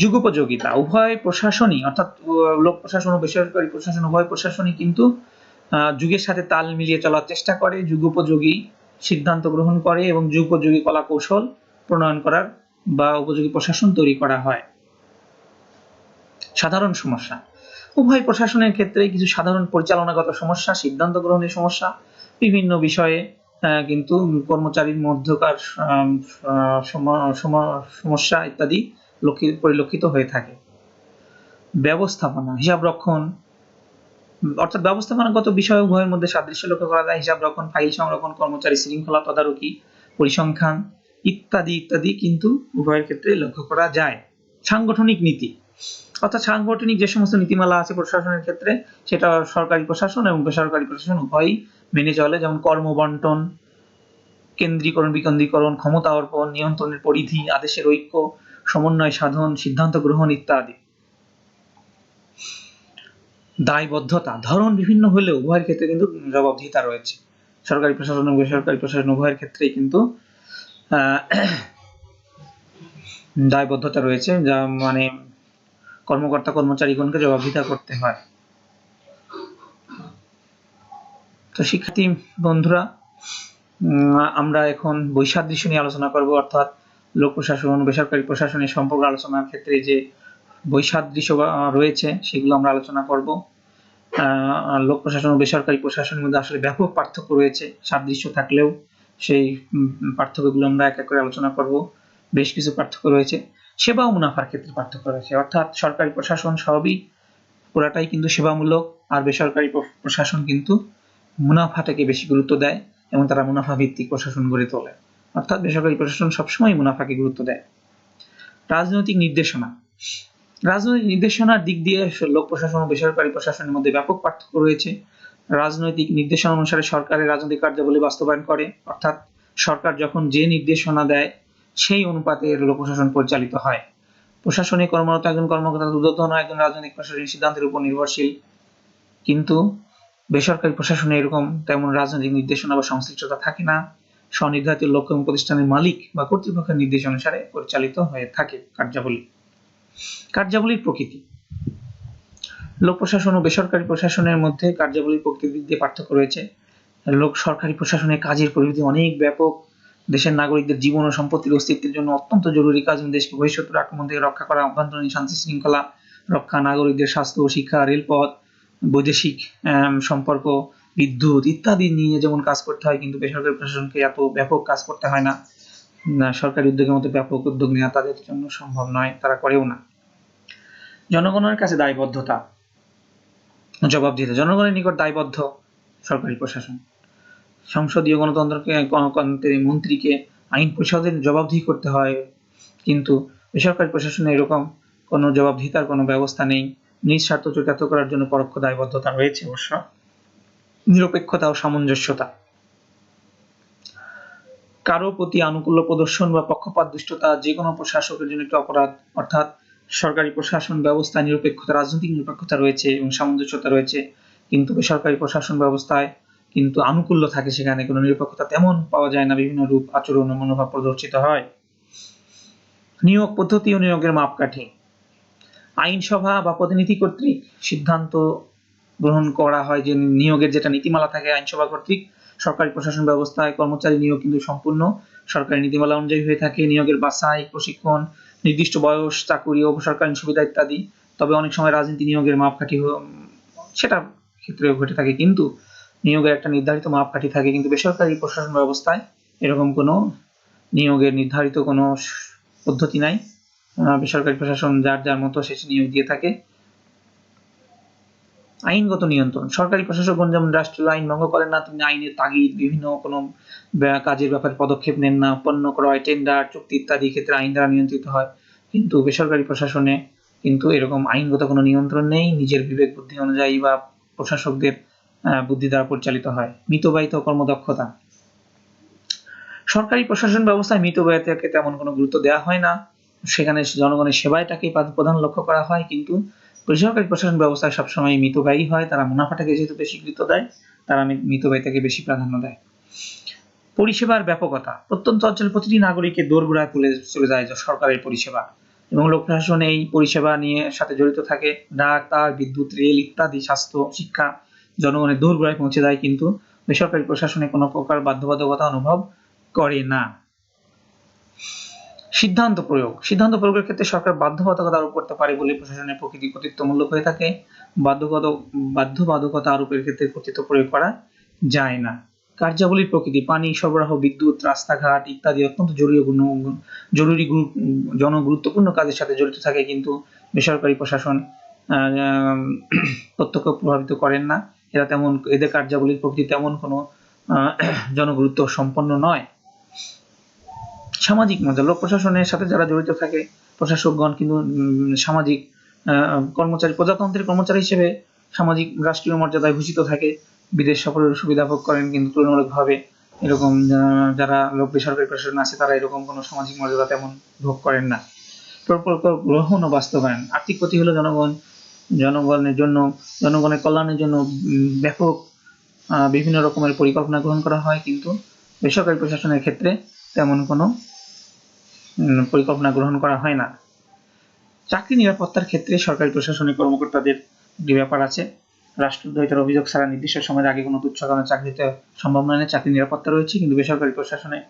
Speaker 1: যুগোপযোগিতা, উভয় প্রশাসনই অর্থাৎ লোক প্রশাসন ও বেসরকারি প্রশাসন উভয় প্রশাসনই কিন্তু যুগের সাথে তাল মিলিয়ে চলার চেষ্টা করে, যুগোপযোগী সিদ্ধান্ত গ্রহণ করে এবং যুগোপযোগী কলা কৌশল প্রণয়ন করার বা উপযোগী প্রশাসন তৈরি করা হয়। সাধারণ সমস্যা, উভয় প্রশাসনের ক্ষেত্রে কিছু সাধারণ পরিচালনাগত সমস্যা, সিদ্ধান্ত গ্রহণের সমস্যা, বিভিন্ন বিষয়ে কিন্তু কর্মচারীর মধ্যকার সমস্যা ইত্যাদি পরিলক্ষিত হয়ে থাকে। ব্যবস্থাপনা, হিসাব রক্ষণ, অর্থাৎ ব্যবস্থাপনাগত বিষয় উভয়ের মধ্যে সাদৃশ্য লক্ষ্য করা যায়। হিসাব রক্ষণ, ফাইল সংরক্ষণ, কর্মচারী শৃঙ্খলা তদারকি, পরিসংখ্যান ইত্যাদি ইত্যাদি কিন্তু উভয়ের ক্ষেত্রে লক্ষ্য করা যায়। সাংগঠনিক নীতি, অর্থাৎ সাংগঠনিক যে সমস্ত নীতিমালা আছে প্রশাসনের ক্ষেত্রে সেটা সরকারি প্রশাসন এবং বেসরকারি প্রশাসন উভয়ই মেনে চলে। যেমন কর্মবন্টন, কেন্দ্রীকরণ, বিকেন্দ্রীকরণ, ক্ষমতা অর্পণ, নিয়ন্ত্রণের পরিধি, আদেশের ঐক্য, সমন্বয় সাধন, সিদ্ধান্ত গ্রহণ ইত্যাদি। দায়বদ্ধতা, ধরন বিভিন্ন হলেও উভয়ের ক্ষেত্রে কিন্তু জবাবদিহিতা রয়েছে। সরকারি প্রশাসন এবং বেসরকারি প্রশাসন উভয়ের ক্ষেত্রেই কিন্তু দায়বদ্ধতা রয়েছে, যা মানে কর্মকর্তা কর্মচারীগণকে জবাবদিহিতা করতে হয়। তো শিক্ষার্থী বন্ধুরা, আমরা এখন বৈসাদৃশ্য নিয়ে আলোচনা করব, অর্থাৎ লোক প্রশাসন বেসরকারি প্রশাসনের সম্পর্ক আলোচনার ক্ষেত্রে যে বৈসাদৃশ্য রয়েছে সেগুলো আমরা আলোচনা করব। লোক প্রশাসন ও বেসরকারি প্রশাসনের মধ্যে আসলে ব্যাপক পার্থক্য রয়েছে, সাদৃশ্য থাকলেও সেই পার্থক্যগুলো আমরা এক এক করে আলোচনা করব। বেশ কিছু পার্থক্য রয়েছে। সেবা ও মুনাফার ক্ষেত্রে পার্থক্য রয়েছে, অর্থাৎ সরকারি প্রশাসন সবই পুরাটাই কিন্তু সেবামূলক, আর বেসরকারি প্রশাসন কিন্তু মুনাফাটাকে বেশি গুরুত্ব দেয় এবং তারা মুনাফা ভিত্তিক প্রশাসন গড়ে তোলে, অর্থাৎ বেসরকারি প্রশাসন সবসময় মুনাফাকে গুরুত্ব দেয়। রাজনৈতিক নির্দেশনা, রাজনৈতিক নির্দেশনার দিক দিয়ে লোক প্রশাসন ও বেসরকারি প্রশাসনের মধ্যে ব্যাপক পার্থক্য রয়েছে। রাজনৈতিক নির্দেশনা অনুসারে সরকারের রাজনৈতিক কার্যাবলী বাস্তবায়ন করে, অর্থাৎ সরকার যখন যে নির্দেশনা দেয় সেই অনুপাতে লোক প্রশাসন পরিচালিত হয়। প্রশাসনে কর্মরত একজন কর্মকর্তা ঊর্ধ্বতন একজন রাজনৈতিক প্রশাসনিক সিদ্ধান্তের উপর নির্ভরশীল, কিন্তু বেসরকারি প্রশাসনে এরকম তেমন রাজনৈতিক নির্দেশনা বা সংশ্লিষ্টতা থাকে না। স্বনির্ধারিত লক্ষ্য এবং প্রতিষ্ঠানের মালিক বা কর্তৃপক্ষের নির্দেশ অনুসারে পরিচালিত হয়ে থাকে কার্যাবলীর প্রকৃতি। লোক প্রশাসন ও বেসরকারি প্রশাসনের মধ্যে কার্যাবলীর প্রকৃতির দিক দিয়ে পার্থক্য রয়েছে। সরকারি প্রশাসনের কাজের পরিধি অনেক ব্যাপক, দেশের নাগরিকদের জীবন ও সম্পত্তির অস্তিত্বের জন্য অত্যন্ত জরুরি কাজ, দেশকে বহিঃশত্রুর আক্রমণ থেকে রক্ষা করা, অভ্যন্তরীণ শান্তি শৃঙ্খলা রক্ষা, নাগরিকদের স্বাস্থ্য ও শিক্ষা, রেলপথ, বৈদেশিক সম্পর্ক, বিদ্যুৎ ইত্যাদি নিয়ে যেমন কাজ করতে হয়, কিন্তু বেসরকারি প্রশাসনকে এত ব্যাপক কাজ করতে হয় না। সরকারি উদ্যোগের মতো ব্যাপক উদ্যোগ নেওয়া তাদের জন্য সম্ভব নয়, তারা করেও না। জনগণের কাছে দায়বদ্ধতা, জবাবদিহিতা। জনগণের নিকট দায়বদ্ধ সরকারি প্রশাসন। সংসদীয় গণতন্ত্রকে মন্ত্রীকে আইন পরিষদের জবাবদিহি করতে হয়, কিন্তু বেসরকারি প্রশাসনে এরকম কোনো জবাবদিহিতার কোনো ব্যবস্থা নেই। নিজ স্বার্থ চরিতার্থ করার জন্য পরোক্ষ দায়বদ্ধতা রয়েছে অবশ্য। নিরপেক্ষতা ও সামঞ্জস্যতা। কারো প্রতি আনুকূল্য প্রদর্শন বা পক্ষপাত দুষ্টতা যে কোনো প্রশাসকের জন্য একটি অপরাধ। অর্থাৎ সরকারি প্রশাসন ব্যবস্থায় নিরপেক্ষতা, রাজনৈতিক নিরপেক্ষতা রয়েছে এবং সামঞ্জস্যতা রয়েছে, কিন্তু বেসরকারি প্রশাসন ব্যবস্থায় কিন্তু আনুকূল্য থাকে, সেখানে কোনো নিরপেক্ষতা তেমন পাওয়া যায় না, বিভিন্ন রূপ আচরণ ও মনোভাব প্রদর্শিত হয়। নিয়োগ পদ্ধতি ও নিয়োগের মাপকাঠি। আইনসভা বা প্রতিনিধি কর্তৃক সিদ্ধান্ত গ্রহণ করা হয় যে নিয়োগের যেটা নীতিমালা থাকে আইনসভা কর্তৃক। সরকারি প্রশাসন ব্যবস্থায় কর্মচারী নিয়োগ কিন্তু সম্পূর্ণ সরকারি নীতিমালা অনুযায়ী হয়ে থাকে। নিয়োগের বাছাই, প্রশিক্ষণ, নির্দিষ্ট বয়স, চাকুরি, অবসরকালীন সুবিধা ইত্যাদি। তবে অনেক সময় রাজনীতি নিয়োগের মাপকাঠি সেটা ক্ষেত্রেও ঘটে থাকে, কিন্তু নিয়োগের একটা নির্ধারিত মাপকাঠি থাকে। কিন্তু বেসরকারি প্রশাসন ব্যবস্থায় এরকম কোনো নিয়োগের নির্ধারিত কোনো পদ্ধতি নাই। বেসরকারি প্রশাসন যার যার মতো শেষে নিয়োগ দিয়ে থাকে। আইনগত নিয়ন্ত্রণ। সরকারি প্রশাসকগণ যেমন রাষ্ট্রীয় আইন ভঙ্গ করেন না, তিনি আইনের তাগিদ, বিভিন্ন কোনো কাজের ব্যাপারে পদক্ষেপ নেন না। পণ্য ক্রয়, টেন্ডার, চুক্তি ইত্যাদি ক্ষেত্রে আইন দ্বারা নিয়ন্ত্রিত হয়, কিন্তু বেসরকারি প্রশাসনে কিন্তু এরকম আইনগত কোনো নিয়ন্ত্রণ নেই, নিজের বিবেক বুদ্ধি অনুযায়ী বা প্রশাসকদের বুদ্ধি দ্বারা পরিচালিত হয়। মিতব্যয়িতা ও কর্মদক্ষতা। সরকারি প্রশাসন ব্যবস্থায় মিতব্যয়িতাকে তেমন কোনো গুরুত্ব দেওয়া হয় না, সেখানে জনগণের সেবাটাকেই প্রধান লক্ষ্য করা হয়। কিন্তু বেসরকারি প্রশাসন ব্যবস্থায় সবসময় মিতব্যয়ী হয়, তারা মুনাফাটাকে যেহেতু বেশি গুরুত্ব দেয়, তারা মিতব্যয়িতাকে বেশি প্রাধান্য দেয়। পরিষেবার ব্যাপকতা। প্রত্যন্ত অঞ্চলের প্রতিটি নাগরিকের দোরগোড়ায় চলে যায় সরকারের পরিষেবা, এবং লোক প্রশাসন এই পরিষেবা নিয়ে সাথে জড়িত থাকে। ডাক, তার, বিদ্যুৎ, রেল ইত্যাদি, স্বাস্থ্য, শিক্ষা জনগণের দোরগোড়ায় পৌঁছে যায়, কিন্তু বেসরকারি প্রশাসনে কোনো প্রকার বাধ্যবাধকতা অনুভব করে না। সিদ্ধান্ত প্রয়োগ। সিদ্ধান্ত প্রয়োগের ক্ষেত্রে সরকার বাধ্যবাধকতা আরোপ করতে পারে বলে প্রশাসনের প্রকৃতি কর্তৃত্বমূলক হয়ে থাকে। বাধ্যবাধকতা আরোপের ক্ষেত্রে কর্তৃত্ব প্রয়োগ করা যায় না। কার্যাবলীর প্রকৃতি। পানি সরবরাহ, বিদ্যুৎ, রাস্তাঘাট ইত্যাদি অত্যন্ত জরুরি জনগুরুত্বপূর্ণ কাজের সাথে জড়িত থাকে, কিন্তু বেসরকারি প্রশাসন প্রত্যক্ষ প্রভাবিত করেন না। এদের কার্যাবলীর প্রকৃতি তেমন কোনো জনগুরুত্ব সম্পন্ন নয়। সামাজিক মর্যাদা। লোক প্রশাসনের সাথে যারা জড়িত থাকে প্রশাসকগণ কিন্তু সামাজিক কর্মচারী, প্রজাতন্ত্রের কর্মচারী হিসেবে সামাজিক রাষ্ট্রীয় মর্যাদায় ভূষিত থাকে, বিদেশ সফরের সুবিধা ভোগ করেন, কিন্তু তুলনামূলকভাবে এরকম যারা লোক বেসরকারি প্রশাসন আছে তারা এরকম কোনো সামাজিক মর্যাদা তেমন ভোগ করেন না। প্রকল্প গ্রহণ ও বাস্তবায়ন। আর্থিক ক্ষতি হলো জনগণের কল্যাণের জন্য ব্যাপক বিভিন্ন রকমের পরিকল্পনা গ্রহণ করা হয়, কিন্তু বেসরকারি প্রশাসনের ক্ষেত্রে তেমন কোনো পরিকল্পনা গ্রহণ করা হয় না। চাকরি নিরাপত্তার ক্ষেত্রে সরকারি প্রশাসনিক কর্মকর্তাদের একটি ব্যাপার আছে। রাষ্ট্রদ্রোহিতার অভিযোগ ছাড়া নির্দিষ্ট সময়ের আগে কোনো তুচ্ছ কারণে চাকরি দিতে সম্ভব নয়। চাকরি নিরাপত্তা রয়েছে, কিন্তু বেসরকারি প্রশাসনের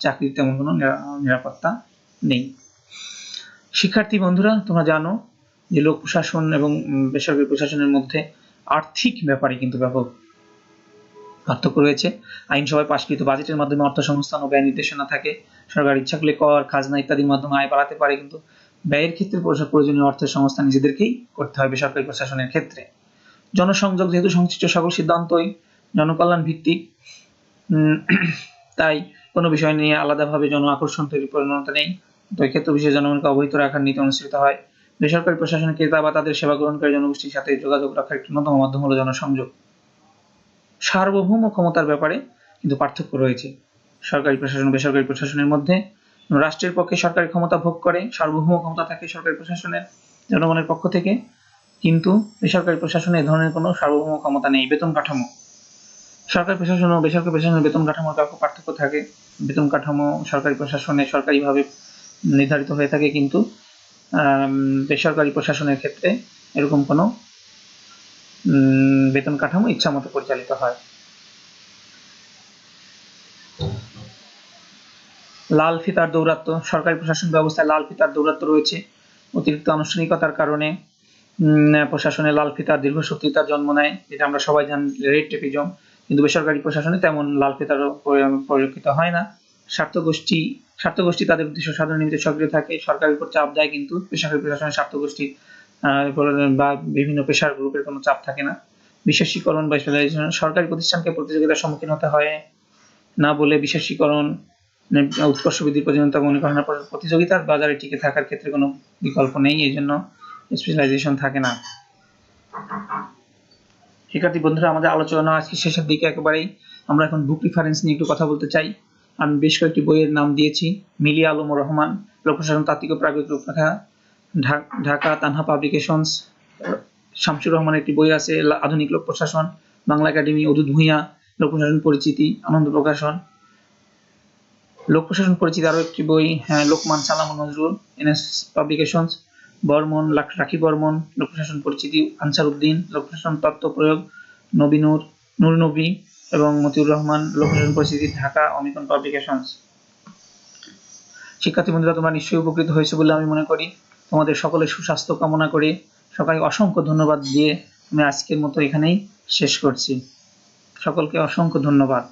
Speaker 1: চাকরির তেমন কোনো নিরাপত্তা নেই। শিক্ষার্থী বন্ধুরা, তোমরা জানো যে লোক প্রশাসন এবং বেসরকারি প্রশাসনের মধ্যে আর্থিক ব্যাপারে কিন্তু ব্যাপক পার্থক্য রয়েছে। আইনসভায় পাশকৃত বাজেটের মাধ্যমে অর্থ সংস্থান ও ব্যয় নির্দেশনা থাকে। সরকার ইচ্ছা করলে কর, খাজনা ইত্যাদির মাধ্যমে আয় বাড়াতে পারে, কিন্তু ব্যয়ের ক্ষেত্রে প্রয়োজনীয় অর্থের সংস্থান নিজেদেরকেই করতে হয় বেসরকারি প্রশাসনের ক্ষেত্রে। জনসংযোগ। যেহেতু সংশ্লিষ্ট সকল সিদ্ধান্তই জনকল্যাণ ভিত্তিক, তাই কোনো বিষয় নিয়ে আলাদাভাবে জন আকর্ষণ তৈরির প্রবণতা নেই। তো এক্ষেত্রে বিশেষ জনগণকে অবহিত রাখার নীতি অনুসৃত হয়। বেসরকারি প্রশাসনের ক্রেতা বা তাদের সেবা গ্রহণকারী জনগোষ্ঠীর সাথে যোগাযোগ রাখার একটি অন্যতম মাধ্যম হলো জনসংযোগ। সার্বভৌম ক্ষমতার ব্যাপারে কিন্তু পার্থক্য রয়েছে সরকারি প্রশাসন ও বেসরকারি প্রশাসনের মধ্যে। রাষ্ট্রের পক্ষে সরকারি ক্ষমতা ভোগ করে, সার্বভৌম ক্ষমতা থাকে সরকারি প্রশাসনের জনগণের পক্ষ থেকে, কিন্তু বেসরকারি প্রশাসনে এ ধরনের কোনো সার্বভৌম ক্ষমতা নেই। বেতন কাঠামো। সরকারি প্রশাসন ও বেসরকারি প্রশাসনের বেতন কাঠামোর ব্যাপক পার্থক্য থাকে। বেতন কাঠামো সরকারি প্রশাসনে সরকারিভাবে নির্ধারিত হয়ে থাকে, কিন্তু বেসরকারি প্রশাসনের ক্ষেত্রে এরকম কোনো বেতন কাঠামো ইচ্ছামতো পরিচালিত হয়। লাল ফিতার দৌরাত্ম্য। সরকারি প্রশাসন ব্যবস্থায় লাল ফিতার দৌরাত্ম্য রয়েছে। অতিরিক্ত আনুষ্ঠানিকতার কারণে প্রশাসনে লাল ফিতার দীর্ঘসূত্রিতার জন্ম নেয়, যেটা আমরা সবাই জানি, রেড টেপিজম। কিন্তু বেসরকারি প্রশাসনে তেমন লাল ফিতার পরিলক্ষিত হয় না। স্বার্থগোষ্ঠী তাদের উদ্দেশ্য সাধনের নিমিত্তে সক্রিয় থাকে, সরকারের উপর চাপ দেয়, কিন্তু বেসরকারি প্রশাসনের স্বার্থগোষ্ঠী বা বিভিন্ন পেশার গ্রুপের কোনো চাপ থাকে না। বিশেষীকরণ বা স্পেশালাইজেশন, সরকারি প্রতিষ্ঠানকে প্রতিযোগিতার সম্মুখীন হতে হয় না বলে বিশেষীকরণ উৎকর্ষ বৃদ্ধির প্রয়োজনীয়তা মনে করেন না। প্রতিযোগিতার বাজারে টিকে থাকার ক্ষেত্রে কোনো বিকল্প নেই, এই জন্য স্পেশালাইজেশন থাকে না। শিক্ষার্থী বন্ধুরা, আমাদের আলোচনা আজকে শেষের দিকে একেবারেই। আমরা এখন বুক রেফারেন্স নিয়ে একটু কথা বলতে চাই। আমি বেশ কয়েকটি বইয়ের নাম দিয়েছি। মিলিয়া আলম রহমান, লোকপ্রশাসন তাত্ত্বিক ও প্রায়োগিক রূপরেখা, ঢাকা তানহা পাবলিকেশনস। শামসুর রহমানের একটি বই আছে আধুনিক লোক প্রশাসন, বাংলা একাডেমি। অদূত ভূঁইয়া, লোক প্রশাসন পরিচিতি, আনন্দ প্রকাশন। লোক প্রশাসন পরিচিতি আরো একটি বই, লোকমান সালাম নজরুল, এনএস পাবলিকেশনস। বর্মন, রাখি বর্মন, লোক প্রশাসন পরিচিতি, আনসার উদ্দিন, লোক প্রশাসন তত্ত্ব প্রয়োগ, নূর নবী এবং মতিউর রহমান, লোক প্রশাসন পরিচিতি, ঢাকা অমিকন পাবলিকেশনস। শিক্ষার্থী বন্ধুরা, তোমরা নিশ্চয়ই উপকৃত হয়েছে বলে আমি মনে করি। তোমাদের সকলের সুস্বাস্থ্য কামনা করে সবাইকে অসংখ্য ধন্যবাদ দিয়ে আমি আজকের মতো এখানেই শেষ করছি। সকলকে অসংখ্য ধন্যবাদ।